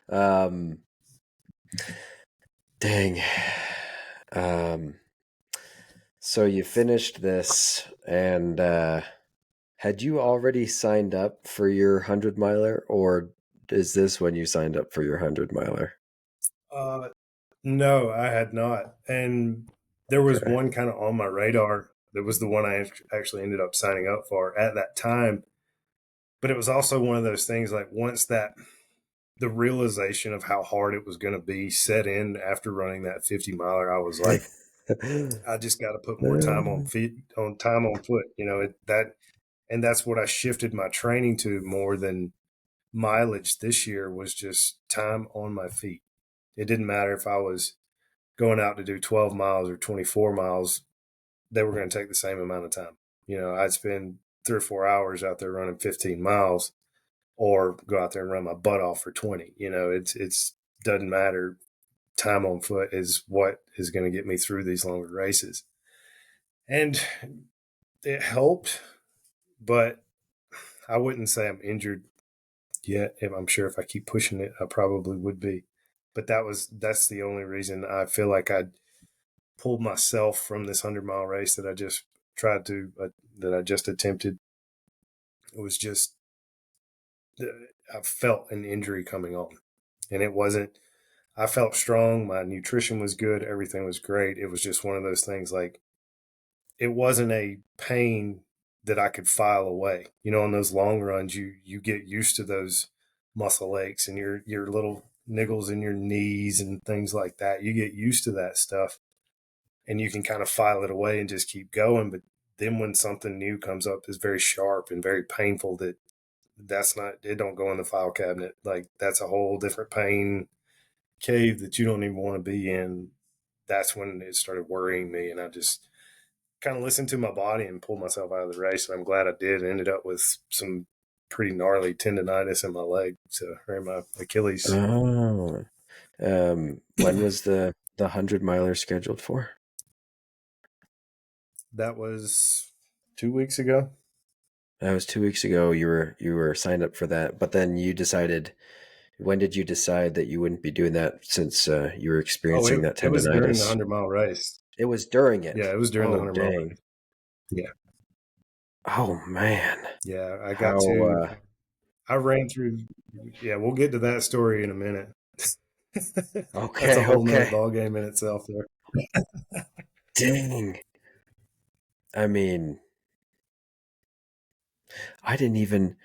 Um, Dang. So you finished this, and had you already signed up for your 100-miler, or is this when you signed up for your 100-miler? Uh, no, I had not. And there was Okay. one kind of on my radar that was the one I actually ended up signing up for at that time. But it was also one of those things like once that the realization of how hard it was going to be set in after running that 50 miler, I was like, I just got to put more time on feet on time on foot. And that's what I shifted my training to more than mileage this year was just time on my feet. It didn't matter if I was going out to do 12 miles or 24 miles, they were going to take the same amount of time. I'd spend 3 or 4 hours out there running 15 miles or go out there and run my butt off for 20. It's doesn't matter. Time on foot is what is going to get me through these longer races. And it helped, but I wouldn't say I'm injured yet. I'm sure if I keep pushing it, I probably would be. But that's the only reason I feel like I pulled myself from this 100-mile race that I just tried to that I just attempted. It was just I felt an injury coming on, and it wasn't. I felt strong. My nutrition was good. Everything was great. It was just one of those things like it wasn't a pain that I could file away. On those long runs, you get used to those muscle aches and your little niggles in your knees and things like that. You get used to that stuff, and you can kind of file it away and just keep going. But then when something new comes up is very sharp and very painful, that's not it don't go in the file cabinet. Like that's a whole different pain cave that you don't even want to be in. That's when it started worrying me, and I just kind of listened to my body and pulled myself out of the race. And I'm glad I did. I ended up with some pretty gnarly tendonitis in my leg, or in my Achilles. Oh. When was the 100-miler scheduled for? That was 2 weeks ago. That was 2 weeks ago. You were signed up for that, but then you decided. When did you decide that you wouldn't be doing that since you were Oh, experiencing that it was during the tendonitis? 100-mile race. It was during Yeah, it. it was during the Oh, 100-mile dang. race. Yeah. Oh, man. Yeah. How, I ran through. Yeah, we'll get to that story in a minute. That's a okay, whole nother okay. ball game in itself there. Dang. I mean, I didn't even,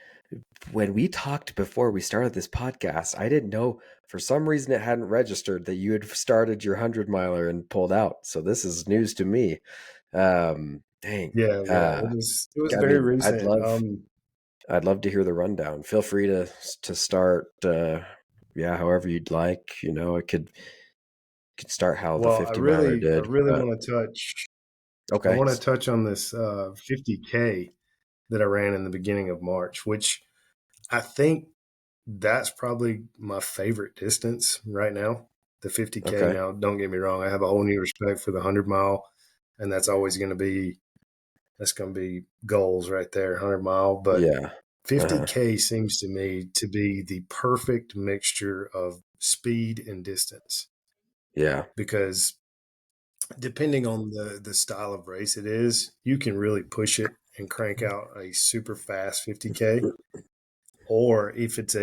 when we talked before we started this podcast, I didn't know for some reason it hadn't registered that you had started your 100-miler and pulled out. So this is news to me. Dang. Yeah, yeah. Uh, It was I very mean, I'd recent. love I'd love to hear the rundown. Feel free to start yeah, however you'd like. I could start how the Well, 50 miler I did. really But want to touch. I okay. want to touch on this 50K that I ran in the beginning of March, which I think that's probably my favorite distance right now. The 50K. Okay. Now, don't get me wrong. I have a whole new respect for the 100-mile, and that's going to be goals right there, 100-mile. But Yeah. Uh-huh. 50K seems to me to be the perfect mixture of speed and distance Yeah. because depending on the style of race it is, you can really push it and crank out a super fast 50K. Or if it's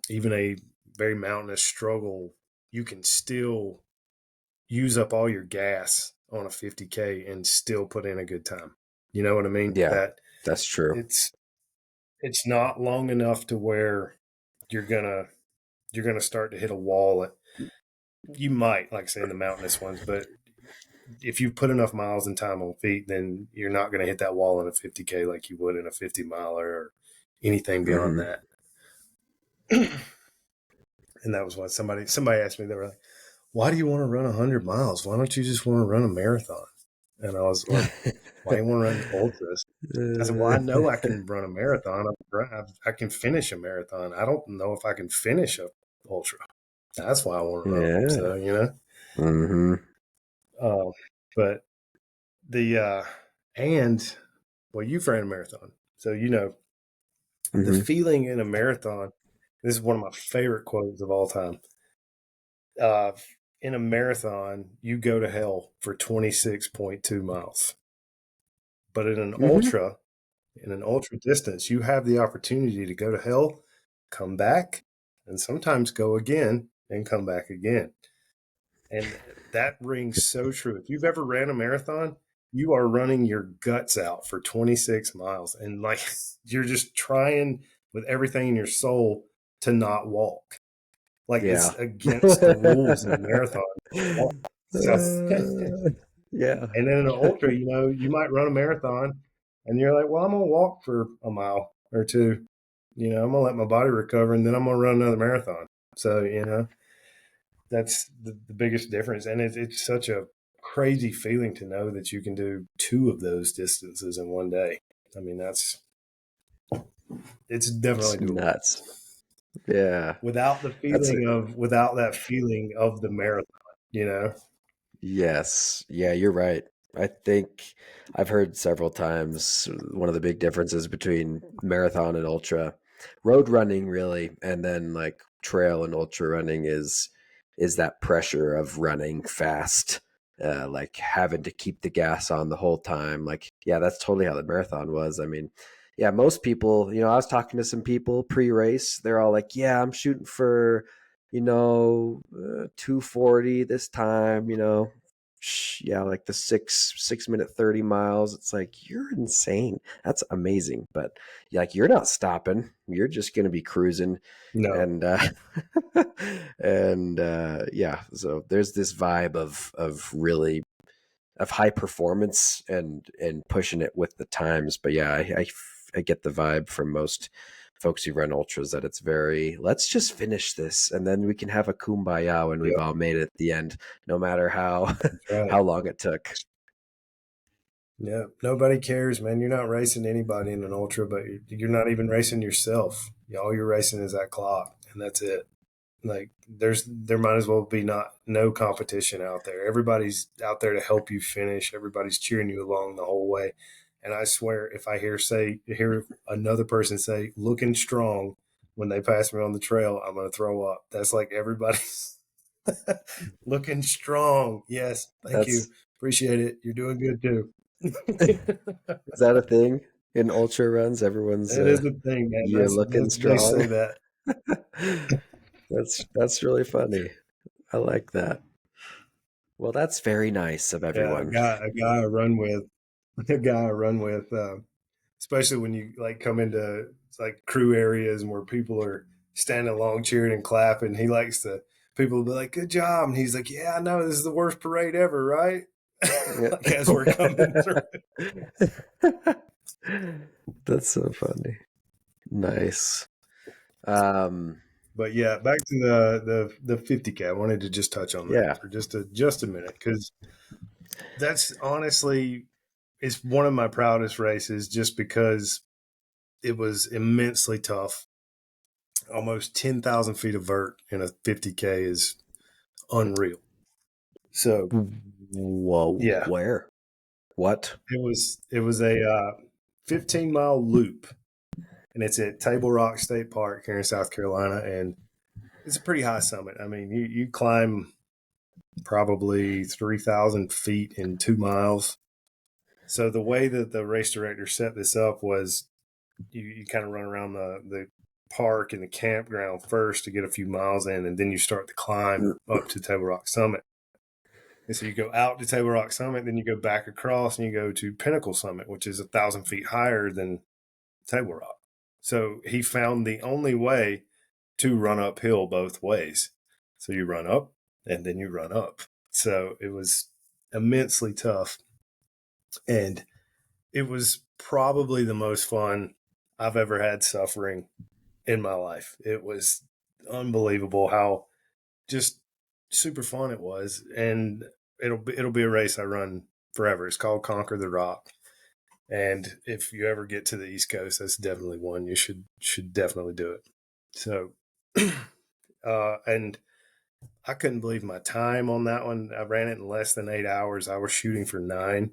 even a very mountainous struggle, you can still use up all your gas on a 50K and still put in a good time. You know what I mean? Yeah. That That's true. it's it's not long enough to where you're gonna you're gonna start to hit a wall. You might, like say in the mountainous ones, but if you put enough miles and time on feet, then you're not going to hit that wall in a 50K like you would in a 50 miler or anything beyond Hmm. that. And that was what somebody asked me. They were like, "Why do you want to run 100 miles? Why don't you just want to run a marathon?" And I was like, "Why do you want to run ultras?" I said, "Well, I know I can run a marathon. I can finish a marathon. I don't know if I can finish a ultra. That's why I want to run them." Yeah. So. Hmm. Uh, but the and well, you've ran a marathon, so the Hmm. feeling in a marathon. This is one of my favorite quotes of all time. Uh, in a marathon, you go to hell for 26.2 miles. But Mm-hmm. in an ultra distance, you have the opportunity to go to hell, come back, and sometimes go again and come back again. And that rings so true. If you've ever ran a marathon, you are running your guts out for 26 miles. And like you're just trying with everything in your soul to not walk. Like it's Yeah. against the rules in a marathon. So, Yeah. and then in an ultra, you might run a marathon and you're like, well, I'm going to walk for a mile or two. I'm going to let my body recover and then I'm going to run another marathon. So, that's the biggest difference. And it's such a crazy feeling to know that you can do two of those distances in one day. I mean, it's It's definitely doable nuts. Yeah. That's a, without that feeling of the marathon. yes. Yeah, you're right. I think I've heard several times one of the big differences between marathon and ultra, road running really, and then like trail and ultra running is that pressure of running fast, like having to keep the gas on the whole time. Like, yeah, that's totally how the marathon was. I mean, yeah, most people, I was talking to some people pre-race, they're all like, yeah, I'm shooting for 240 this time, yeah, like the 6 minute 30 miles. It's like, you're insane. That's amazing. But like, you're not stopping. You're just going to be cruising. No, And, and, yeah, so there's this vibe of really, of high performance and pushing it with the times. But yeah, I get the vibe from most folks who run ultras that it's very, let's just finish this and then we can have a kumbaya when we've yep, all made it at the end, no matter how that's right. how long it took. Yeah, nobody cares, man. You're not racing anybody in an ultra, but you're not even racing yourself. All you're racing is that clock, and that's it. Like there might as well be no competition out there. Everybody's out there to help you finish. Everybody's cheering you along the whole way. And I swear, if I hear another person say "looking strong" when they pass me on the trail, I'm gonna throw up. That's like everybody's looking strong. Yes, thank you, That's appreciate it. You're doing good too. is It that a thing in ultra runs? Everyone's is a thing, man. you're looking They say strong. that. That's really funny. I like that. Well, that's very nice of Yeah, everyone. a guy I run with, a guy I run with. Especially when you like come into like crew areas and where people are standing along cheering and clapping. He likes to people will be like, "Good job," and he's like, "Yeah, I know this is the worst parade ever, right?" Yeah. Like as we're coming through. That's so funny. Nice. Um, But yeah, back to the 50K. I wanted to just touch on that yeah. for just a minute because that's honestly it's one of my proudest races just because it was immensely tough. Almost 10,000 feet of vert in a 50K is unreal. So Whoa. yeah, Where? What? it was a 15-mile loop, and it's at Table Rock State Park here in South Carolina, and it's a pretty high summit. I mean, you climb probably 3,000 feet in 2 miles. So the way that the race director set this up was you kind of run around the park and the campground first to get a few miles in, and then you start the climb up to Table Rock Summit. And so you go out to Table Rock Summit, then you go back across and you go to Pinnacle Summit, which is 1,000 feet higher than Table Rock. So he found the only way to run uphill both ways. So you run up and then you run up. So it was immensely tough. And it was probably the most fun I've ever had suffering in my life. It was unbelievable how just super fun it was. And it'll be a race I run forever. It's called Conquer the Rock. And if you ever get to the East Coast, that's definitely one you should definitely do it. So, and I couldn't believe my time on that one. I ran it in less than 8 hours. I was shooting for 9.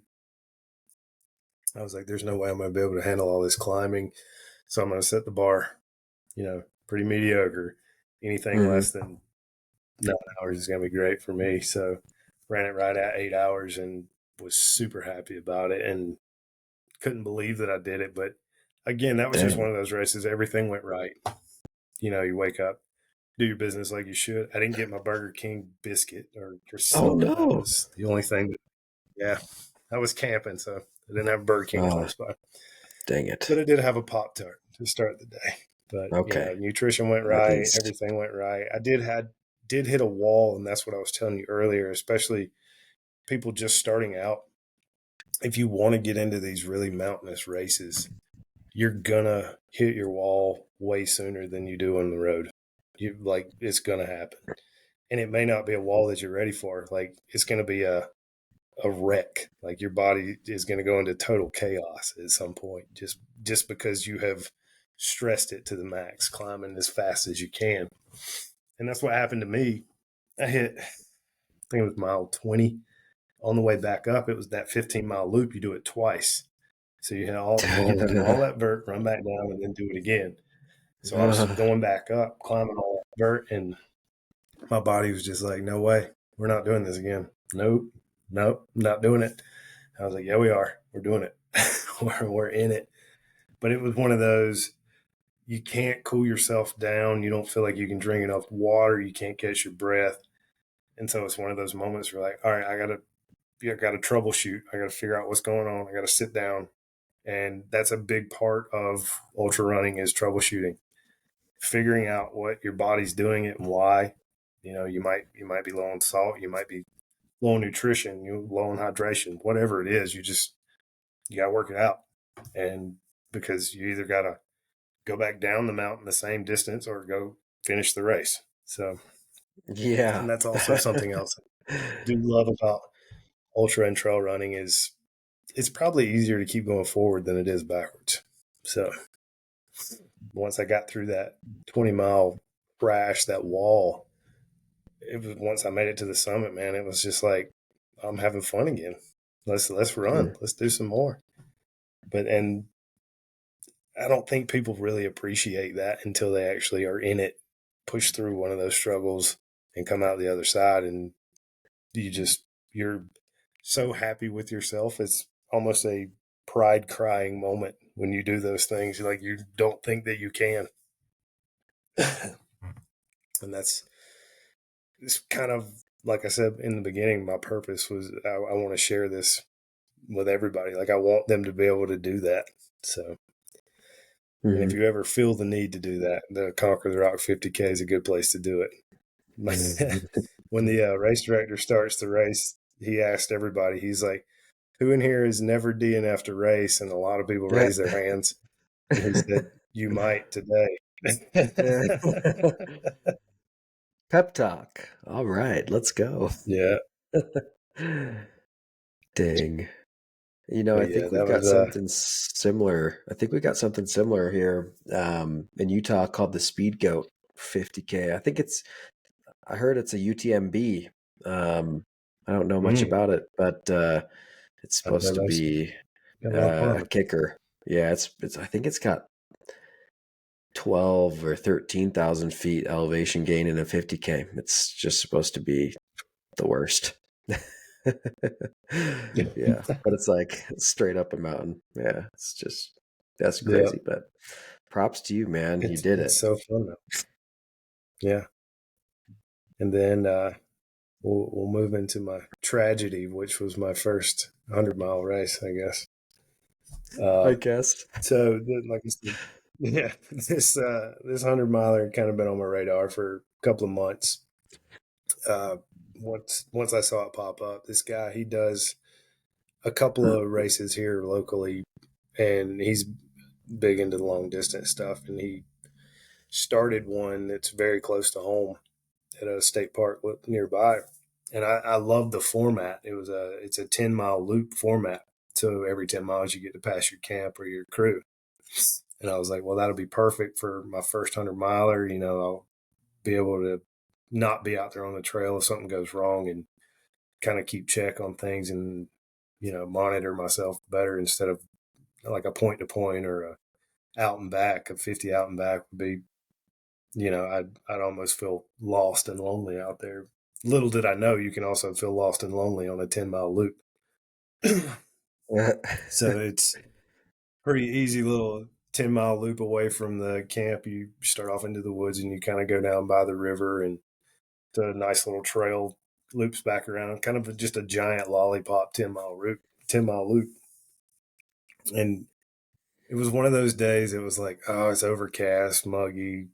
I was like, "There's no way I'm going to be able to handle all this climbing." So I'm going to set the bar, pretty mediocre. Anything Hmm. less than 9 hours is going to be great for me. So ran it right at 8 hours and was super happy about it and couldn't believe that I did it. But again, that was just Dang. one of those races. Everything went right. You wake up, do your business like you should. I didn't get my Burger King biscuit or Oh soda. That no. was the only thing. Yeah, I was camping, so I didn't have Burger King Oh, close by. dang it. But I did have a Pop-Tart to start the day. But Okay. nutrition went At right, least. everything went right. I did hit a wall, and that's what I was telling you earlier, especially people just starting out. If you want to get into these really mountainous races, you're gonna hit your wall way sooner than you do on the road. It's gonna happen. And it may not be a wall that you're ready for. Like it's gonna be a wreck. Like your body is going to go into total chaos at some point, just because you have stressed it to the max, climbing as fast as you can. And that's what happened to me. I hit, I think it was mile 20. On the way back up, it was that 15-mile loop. You do it twice, so you get to do all that vert, run back down, and then do it again. So I was going back up, climbing all that vert, and my body was just like, "No way, we're not doing this again. Nope, nope, not doing it." I was like, yeah, we are. We're doing it. we're in it. But it was one of those, you can't cool yourself down. You don't feel like you can drink enough water. You can't catch your breath. And so it's one of those moments where like, all right, I gotta troubleshoot. I gotta figure out what's going on. I gotta sit down. And that's a big part of ultra running is troubleshooting. Figuring out what your body's doing it and why. You might be low on salt, you might be low on nutrition, you low on hydration, whatever it is, you got to work it out. And because you either got to go back down the mountain the same distance or go finish the race. So, Yeah. and that's also something else I do love about ultra and trail running is it's probably easier to keep going forward than it is backwards. So once I got through that 20-mile crash, that wall, once I made it to the summit, man, it was just like, I'm having fun again. Let's run. Let's do some more. And I don't think people really appreciate that until they actually are in it, push through one of those struggles and come out the other side. And you're so happy with yourself. It's almost a pride crying moment when you do those things. Like you don't think that you can. And it's kind of, like I said in the beginning, my purpose was I want to share this with everybody. Like I want them to be able to do that. So, and if you ever feel the need to do that, the Conquer the Rock 50K is a good place to do it. When the race director starts the race, he asked everybody, he's like, who in here has never DNF'd a race? And a lot of people raised their hands. And he said, you might today. Pep talk. All right, let's go. Yeah. Dang. I But yeah, think we've that got was, something similar. I think we got something similar here in Utah called the Speed Goat 50K. I heard it's a UTMB. I don't know much about it, but it's supposed to be got a lot of a fun. kicker. Yeah, I think it's got 12 or 13,000 feet elevation gain in a 50K. It's just supposed to be the worst. Yeah, but it's like straight up a mountain. Yeah, that's Yeah. crazy. But props to you, man. You did It's it. so fun though. Yeah. And then we'll move into my tragedy, which was my first 100-mile race, I guess. I guess. So, like I said, yeah, this 100-miler had kind of been on my radar for a couple of months. Uh, once I saw it pop up, this guy, he does a couple of races here locally, and he's big into the long distance stuff. And he started one that's very close to home at a state park nearby. And I love the format. It's a 10-mile loop format. So every 10 miles you get to pass your camp or your crew. And I was like, well, that'll be perfect for my first 100-miler. I'll be able to not be out there on the trail if something goes wrong and kind of keep check on things and, monitor myself better instead of like a point to point or a out and back, a 50 out and back would be I'd almost feel lost and lonely out there. Little did I know you can also feel lost and lonely on a 10-mile loop. So it's pretty easy little 10-mile loop away from the camp. You start off into the woods and you kind of go down by the river, and the nice little trail loops back around, kind of just a giant lollipop 10-mile loop. And it was one of those days. It was like, oh, it's overcast, muggy.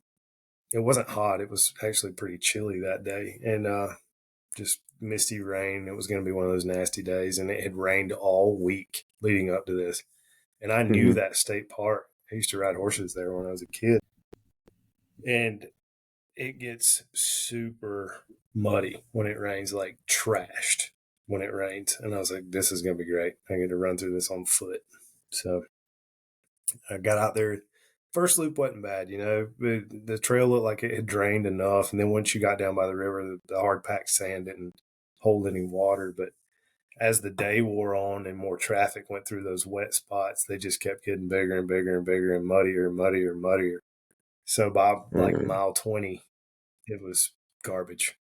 It wasn't hot. It was actually pretty chilly that day, and just misty rain. It was going to be one of those nasty days, and it had rained all week leading up to this. And I knew that state park. I used to ride horses there when I was a kid, and it gets super muddy when it rains, like trashed when it rains. And I was like, this is going to be great. I get to run through this on foot. So I got out there. First loop wasn't bad, the trail looked like it had drained enough. And then once you got down by the river, the hard packed sand didn't hold any water. But as the day wore on and more traffic went through those wet spots, they just kept getting bigger and bigger and bigger and muddier and muddier and muddier. So by like mile 20, it was garbage,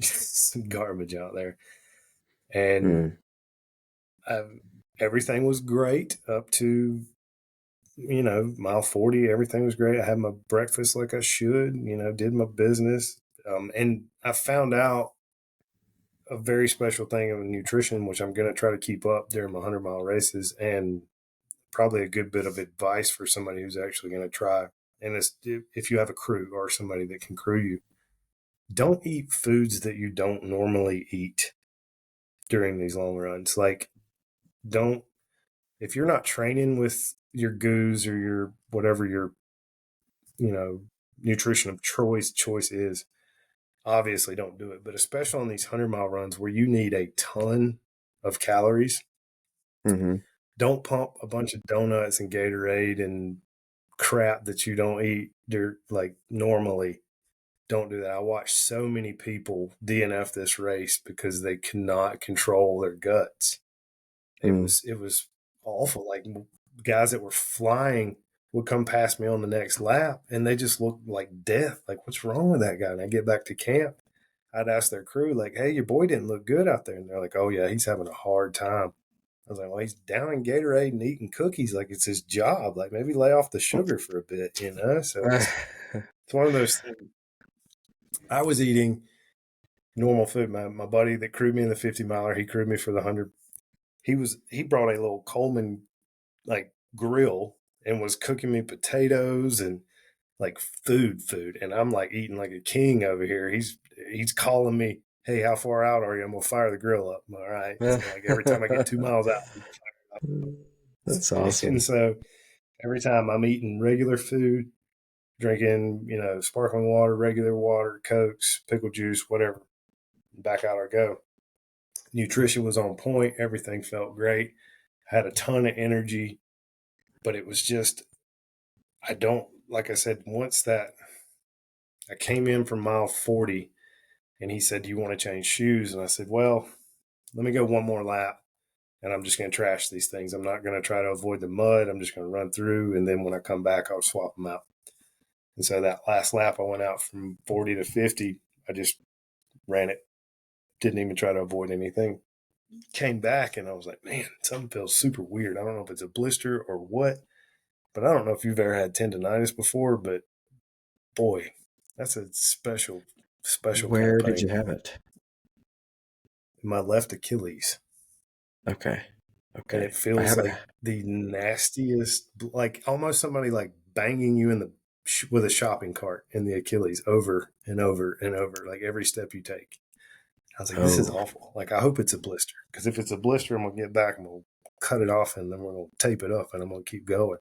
some garbage out there. And everything was great up to, mile 40. Everything was great. I had my breakfast like I should, did my business. And I found out a very special thing of nutrition, which I'm going to try to keep up during my 100-mile races, and probably a good bit of advice for somebody who's actually going to try. And it's, if you have a crew or somebody that can crew you, don't eat foods that you don't normally eat during these long runs. Like, if you're not training with your goos or your whatever your nutrition of choice is, obviously don't do it. But especially on these 100-mile runs where you need a ton of calories, don't pump a bunch of donuts and Gatorade and crap that you don't eat like normally. Don't do that. I watched so many people DNF this race because they cannot control their guts. It was awful. Like, guys that were flying would come past me on the next lap, and they just looked like death. Like, what's wrong with that guy? And I get back to camp, I'd ask their crew, like, hey, your boy didn't look good out there. And they're like, oh, yeah, he's having a hard time. I was like, well, he's down in Gatorade and eating cookies like it's his job. Like, maybe lay off the sugar for a bit, So it's one of those things. I was eating normal food. My buddy that crewed me in the 50-miler, he crewed me for the 100. He brought a little Coleman like grill and was cooking me potatoes and like food. And I'm like eating like a king over here. He's calling me, hey, how far out are you? I'm gonna fire the grill up. All right. So like every time I get 2 miles out, that's awesome. And so every time I'm eating regular food, drinking, sparkling water, regular water, Cokes, pickle juice, whatever, back out I go. Nutrition was on point. Everything felt great. I had a ton of energy, but it was just, like I said, once that I came in from mile 40 and he said, do you want to change shoes? And I said, well, let me go one more lap and I'm just going to trash these things. I'm not going to try to avoid the mud. I'm just going to run through. And then when I come back, I'll swap them out. And so that last lap, I went out from 40 to 50. I just ran it. Didn't even try to avoid anything. Came back and I was like, man, something feels super weird. I don't know if it's a blister or what, but I don't know if you've ever had tendonitis before, but boy, that's a special Where kind of pain. did you have it? My left Achilles. Okay. And it feels like the nastiest, like almost somebody like banging you in the with a shopping cart in the Achilles over and over and over, like every step you take. I was like, this is awful. Like, I hope it's a blister, because if it's a blister, I'm going to get back and we'll cut it off and then we're going to tape it up and I'm going to keep going.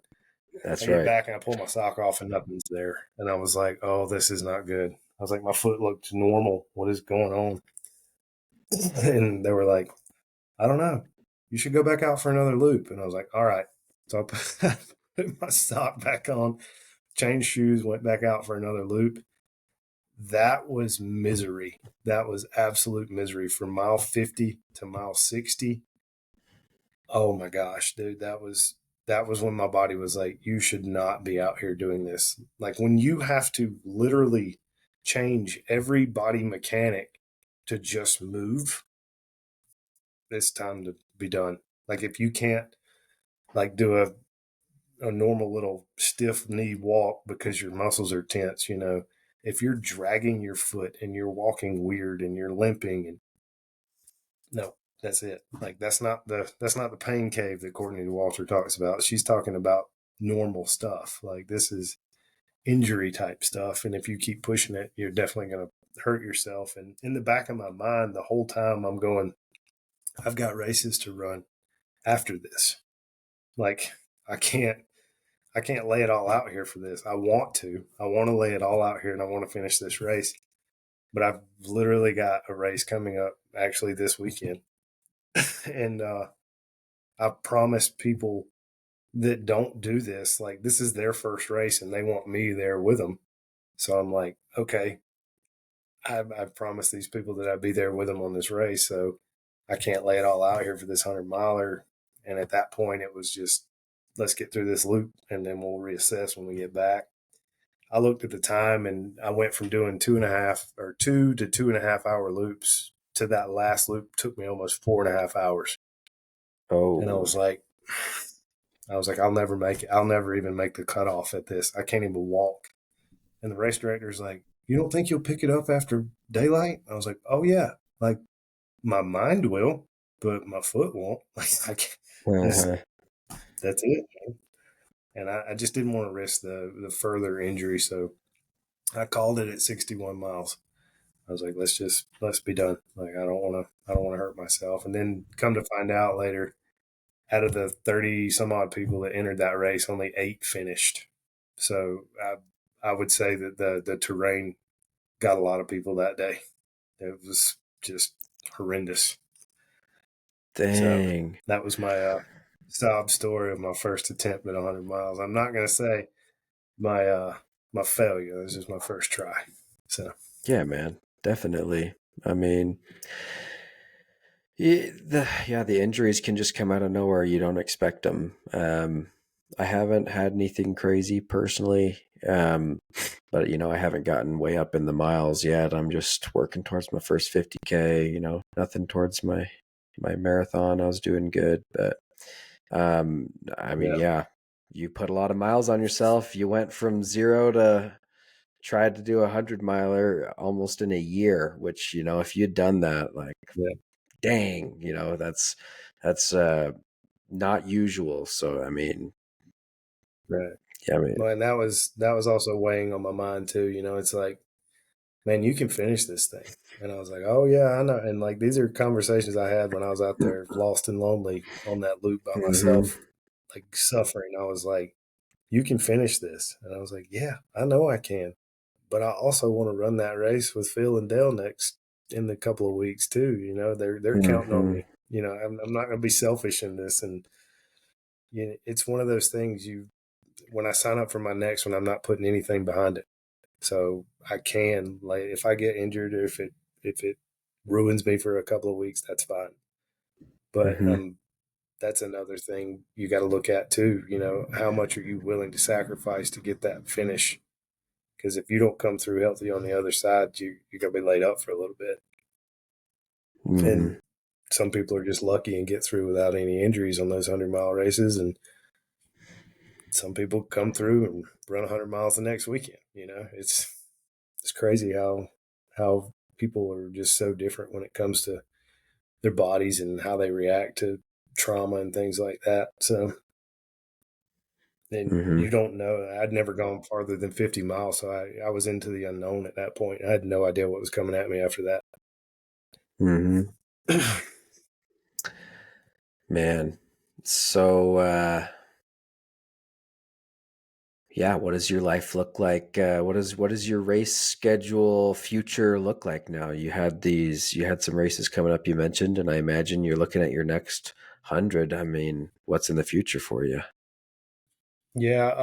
That's I get back and I pull my sock off and nothing's there. And I was like, oh, this is not good. I was like, my foot looked normal. What is going on? And they were like, I don't know. You should go back out for another loop. And I was like, all right. So I put my sock back on, changed shoes, went back out for another loop. That was misery. That was absolute misery from mile 50 to mile 60. Oh my gosh, dude, that was that was when my body was like, you should not be out here doing this. Like when you have to literally change every body mechanic to just move, it's time to be done. Like if you can't like do a normal little stiff knee walk because your muscles are tense, if you're dragging your foot and you're walking weird and you're limping, and no, that's it. Like that's not the pain cave that Courtney Walter talks about. She's talking about normal stuff. Like this is injury type stuff, and if you keep pushing it, you're definitely going to hurt yourself. And in the back of my mind the whole time I'm going, I've got races to run after this. Like I can't lay it all out here for this. I want to lay it all out here, and I want to finish this race. But I've literally got a race coming up actually this weekend. And I promised people that don't do this, like this is their first race and they want me there with them. So I'm like, okay, I've promised these people that I'd be there with them on this race. So I can't lay it all out here for this 100-miler. And at that point, it was just, let's get through this loop and then we'll reassess when we get back. I looked at the time and I went from doing 2 to 2.5 hour loops to that last loop took me almost 4.5 hours. Oh. And I was like, I'll never make it. I'll never even make the cutoff at this. I can't even walk. And the race director's like, you don't think you'll pick it up after daylight? I was like, oh yeah. Like my mind will, but my foot won't. Like Uh-huh. that's it, man. And I just didn't want to risk the further injury. So I called it at 61 miles. I was like, let's be done. Like I don't want to hurt myself. And then come to find out later, out of the 30 some odd people that entered that race, only 8 finished. So I would say that the terrain got a lot of people that day. It was just horrendous. Dang. So that was my sob story of my first attempt at 100 miles. I'm not going to say my failure. This is my first try. So yeah, man, definitely. I mean, the injuries can just come out of nowhere. You don't expect them. I haven't had anything crazy personally, but I haven't gotten way up in the miles yet. I'm just working towards my first 50K. Nothing towards my marathon. I was doing good, but I mean, yeah, you put a lot of miles on yourself. You went from 0 to tried to do 100-miler almost in a year, which, if you'd done that, like, dang, that's not usual. So, I mean, right. yeah, I mean, Well, and that was also weighing on my mind too. It's like, man, you can finish this thing. And I was like, oh yeah, I know. And like, these are conversations I had when I was out there lost and lonely on that loop by mm-hmm, myself, like suffering. I was like, you can finish this. And I was like, yeah, I know I can. But I also want to run that race with Phil and Dale next in a couple of weeks too. They're counting on mm-hmm, me. I'm not going to be selfish in this. And it's one of those things when I sign up for my next one, I'm not putting anything behind it. So I can, like, if I get injured or if it ruins me for a couple of weeks, that's fine. But mm-hmm, that's another thing you got to look at too. How much are you willing to sacrifice to get that finish? Because if you don't come through healthy on the other side, you're gonna be laid up for a little bit. mm-hmm, And some people are just lucky and get through without any injuries on those 100-mile races, and some people come through and run 100 miles the next weekend. It's crazy how people are just so different when it comes to their bodies and how they react to trauma and things like that. So, and mm-hmm, you don't know. I'd never gone farther than 50 miles, so I was into the unknown at that point. I had no idea what was coming at me after that. mm-hmm. Man, so yeah, what does your life look like? What does your race schedule future look like now? You had some races coming up you mentioned, and I imagine you're looking at your next 100. I mean, what's in the future for you? Yeah,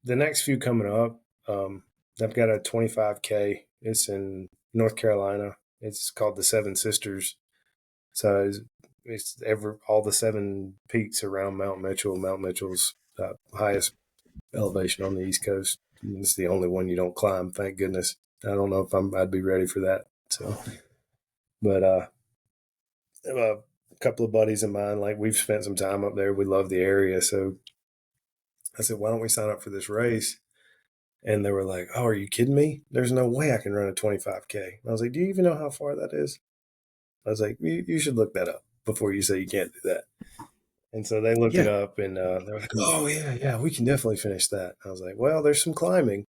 the next few coming up, I've got a 25K. It's in North Carolina. It's called the Seven Sisters. So it's all the 7 peaks around Mount Mitchell. Mount Mitchell's highest elevation on the East Coast. It's the only one you don't climb. Thank goodness. I don't know if I'd be ready for that. So, but a couple of buddies of mine, like we've spent some time up there. We love the area, so I said, "Why don't we sign up for this race?" And they were like, "Oh, are you kidding me? There's no way I can run a 25K." I was like, "Do you even know how far that is?" I was like, you should look that up before you say you can't do that." And so they looked it Yeah. up, and they're like, "Oh yeah, we can definitely finish that." I was like, "Well, there's some climbing.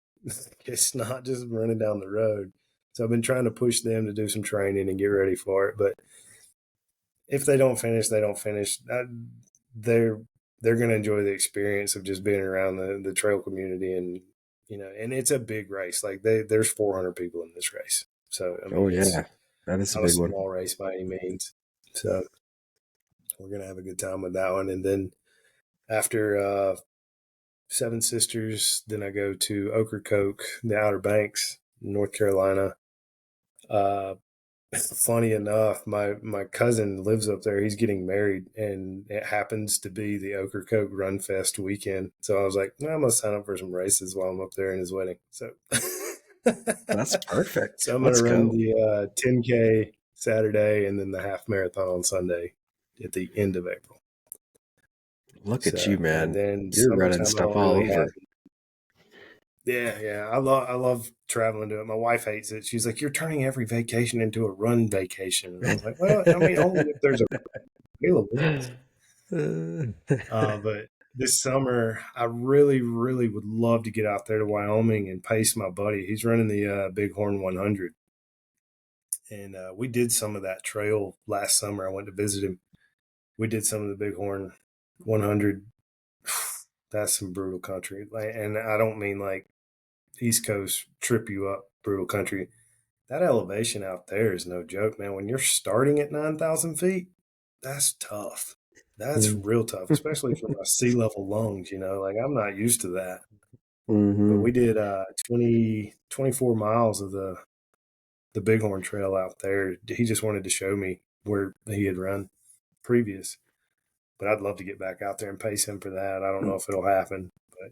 It's not just running down the road." So I've been trying to push them to do some training and get ready for it. But if they don't finish, they don't finish. They're they're going to enjoy the experience of just being around the trail community, and and it's a big race. Like there's 400 people in this race, so I Oh mean it's yeah, that is a not a big one. small race by any means. So we're gonna have a good time with that one. And then after Seven Sisters, then I go to Ocracoke, the Outer Banks, North Carolina. Uh, Funny enough, my cousin lives up there. He's getting married, and it happens to be the Ocracoke Run Fest weekend. So I was like, well, I'm gonna sign up for some races while I'm up there in his wedding. So, That's perfect. so I'm gonna Let's run go. the 10K Saturday, and then the half marathon on Sunday at the end of April. Look at you, So, and man. then You're running summertime, I stuff don't all really have. over. Yeah. I love traveling to it. My wife hates it. She's like, "You're turning every vacation into a run vacation." And I was like, "Well, I mean, only if there's a available." But this summer, I really, really would love to get out there to Wyoming and pace my buddy. He's running the Bighorn 100, and we did some of that trail last summer. I went to visit him. We did some of the Bighorn 100. That's some brutal country, and I don't mean like East Coast trip you up brutal country. That elevation out there is no joke, man. When you're starting at 9,000 feet, that's tough. That's real tough, especially for my sea level lungs. Like I'm not used to that. But Mm-hmm. we did 24 miles of the Bighorn Trail out there. He just wanted to show me where he had run previous. But I'd love to get back out there and pace him for that. I don't know if it'll happen, but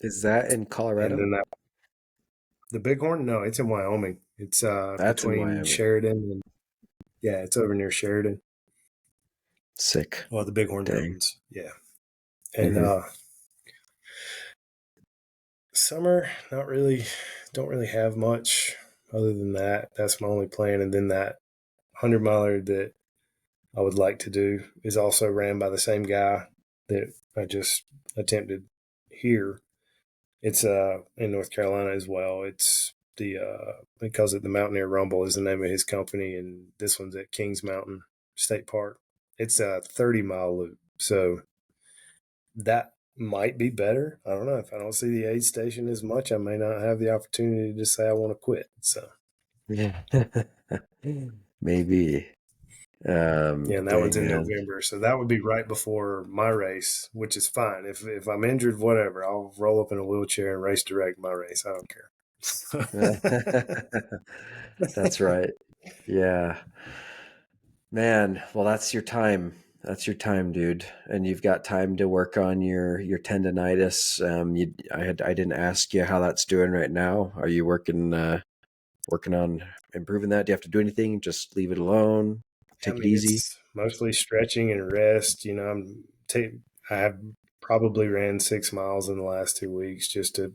Is that in and Colorado? then the Bighorn, no, it's in Wyoming. It's That's in between Wyoming. Sheridan and yeah, it's over near Sheridan. Sick. Well, the Bighorn Dang. Mountains. Yeah. And Mm-hmm. summer, not really, don't really have much other than that. That's my only plan. And then that 100 miler that I would like to do is also ran by the same guy that I just attempted here. It's in North Carolina as well. It's because of the Mountaineer Rumble is the name of his company, and this one's at Kings Mountain State Park. It's a 30-mile loop, so that might be better. I don't know. If I don't see the aid station as much, I may not have the opportunity to say I want to quit. So Yeah. Maybe. yeah, and that one's Dang, in man. November, so that would be right before my race, which is fine. If I'm injured, whatever, I'll roll up in a wheelchair and race direct my race. I don't care. That's right. Yeah. Man, well, that's your time. That's your time, dude. And you've got time to work on your tendonitis. I didn't ask you how that's doing right now. Are you working on improving that? Do you have to do anything? Just leave it alone. I Take it mean, easy. it's mostly stretching and rest. I have probably ran 6 miles in the last 2 weeks just to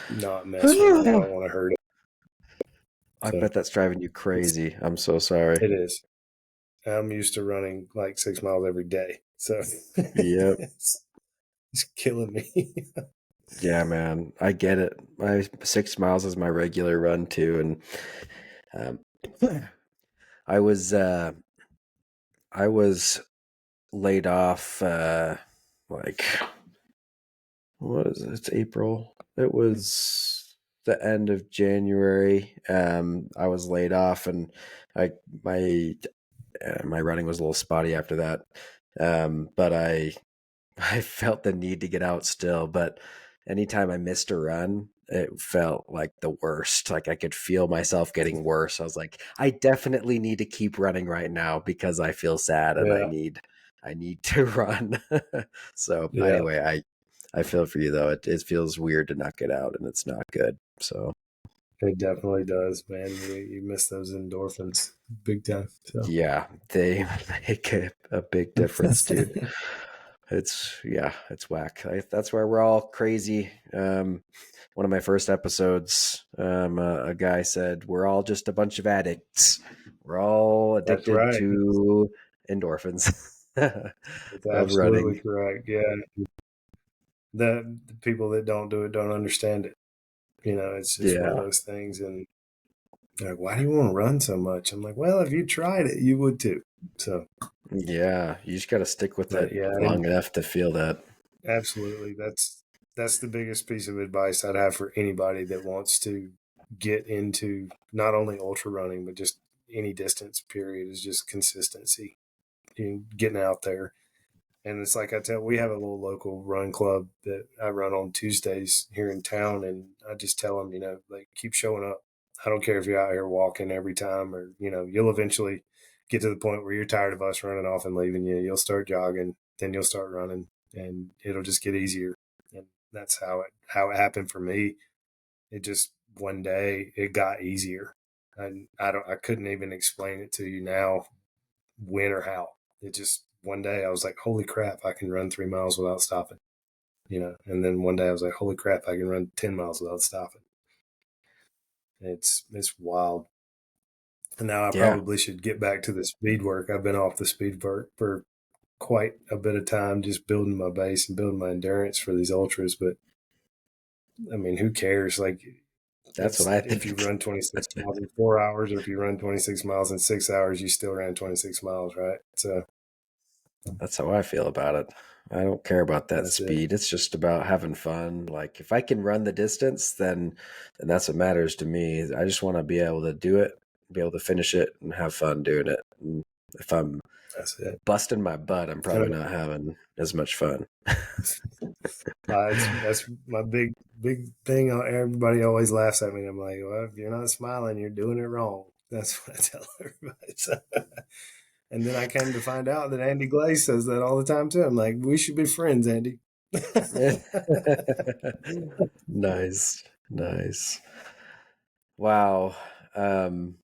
not mess with it. I don't want to hurt it. I So bet that's driving you it's crazy. I'm so sorry. it is. I'm used to running like 6 miles every day, so Yep. it's killing me. Yeah, man. I get it. My 6 miles is my regular run too, and I was uh, I was laid off like what is it? It's April. It was the end of January. I was laid off, and I my running was a little spotty after that. But I I felt the need to get out still. But anytime I missed a run, it felt like the worst. Like I could feel myself getting worse. I was like, I definitely need to keep running right now because I feel sad and Yeah. I need to run. So Yeah. anyway, I feel for you though. It feels weird to not get out and it's not good. So It definitely does, man. You miss those endorphins big time. So yeah, they make a big difference, dude. It's whack. That's why we're all crazy. One of my first episodes, a guy said, "We're all just a bunch of addicts. We're all that's addicted right. to endorphins It's of absolutely running." correct. Yeah. The people that don't do it don't understand it. It's just one of Yeah, those things. And they're like, why do you want to run so much? I'm like, well, if you tried it, you would too. So, yeah. You just got to stick with but it yeah, long enough to feel that. absolutely. That's the biggest piece of advice I'd have for anybody that wants to get into not only ultra running, but just any distance period is just consistency. Getting out there. And it's like we have a little local run club that I run on Tuesdays here in town. And I just tell them, like, keep showing up. I don't care if you're out here walking every time or, you'll eventually get to the point where you're tired of us running off and leaving you. You'll start jogging, then you'll start running and it'll just get easier. And that's how it happened for me. It just one day it got easier. And I couldn't even explain it to you now when or how. It just one day I was like, holy crap, I can run 3 miles without stopping. And then one day I was like, holy crap, I can run 10 miles without stopping. It's wild. And now I Yeah, probably should get back to the speed work. I've been off the speed work for quite a bit of time, just building my base and building my endurance for these ultras. But I mean, who cares? Like, that's what it's I if you think. run 26 miles in 4 hours or if you run 26 miles in 6 hours, you still ran 26 miles, right? So That's how I feel about it. I don't care about that that's it. speed. It's just about having fun. Like if I can run the distance, then that's what matters to me. I just want to be able to do it, be able to finish it and have fun doing it. And if I'm That's it. busting my butt, I'm probably not having as much fun. That's my big thing. Everybody always laughs at me. I'm like, well, if you're not smiling, you're doing it wrong. That's what I tell everybody. So, and then I came to find out that Andy Glaze says that all the time too. I'm like, we should be friends, Andy. Nice. Nice. Wow. Um,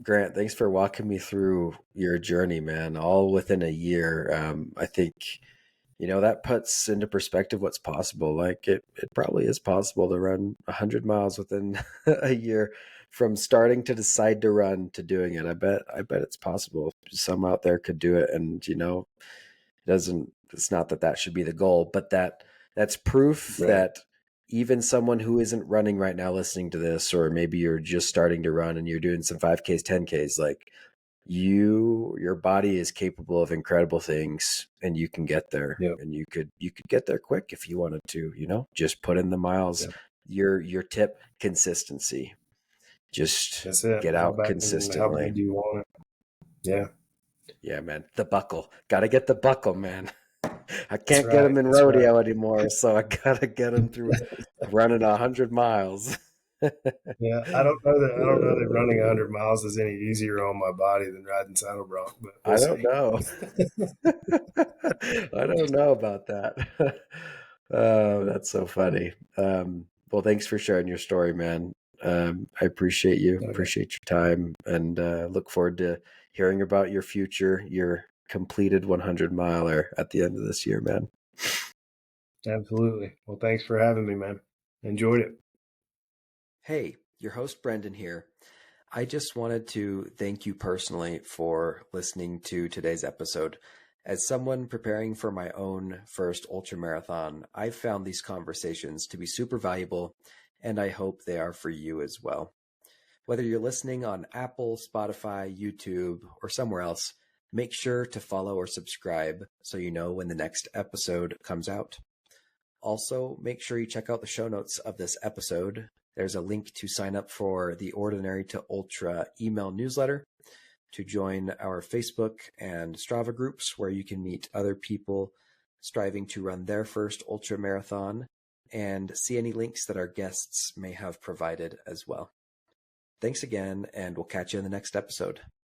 Grant, thanks for walking me through your journey, man, all within a year. I think, that puts into perspective what's possible. Like it probably is possible to run 100 miles within a year from starting to decide to run to doing it. I bet it's possible. Some out there could do it. And, it's not that that should be the goal, but that's proof Right. that even someone who isn't running right now listening to this, or maybe you're just starting to run and you're doing some 5Ks, 10Ks, like your body is capable of incredible things and you can get there, Yep. and you could get there quick if you wanted to, just put in the miles. Yep. Your tip: consistency. Just That's it. get How out bad and how bad consistently. do you want it? Yeah. Yeah, man. The buckle. Gotta get the buckle, man. I That's can't get right. him in That's right. rodeo anymore, so I gotta get him through running 100 miles. Yeah. I don't know that running 100 miles is any easier on my body than riding saddle bronc, but we'll I don't see. know. I don't know about that. Oh, that's so funny. Well, thanks for sharing your story, man. I appreciate you, Okay. appreciate your time, and look forward to hearing about your future, your completed 100 miler at the end of this year, man. Absolutely. Well, thanks for having me, man. Enjoyed it. Hey, your host Brendan here. I just wanted to thank you personally for listening to today's episode. As someone preparing for my own first ultramarathon, I've found these conversations to be super valuable, and I hope they are for you as well. Whether you're listening on Apple, Spotify, YouTube, or somewhere else, make sure to follow or subscribe so you know when the next episode comes out. Also, make sure you check out the show notes of this episode. There's a link to sign up for the Ordinary to Ultra email newsletter, to join our Facebook and Strava groups where you can meet other people striving to run their first ultra marathon, and see any links that our guests may have provided as well. Thanks again, and we'll catch you in the next episode.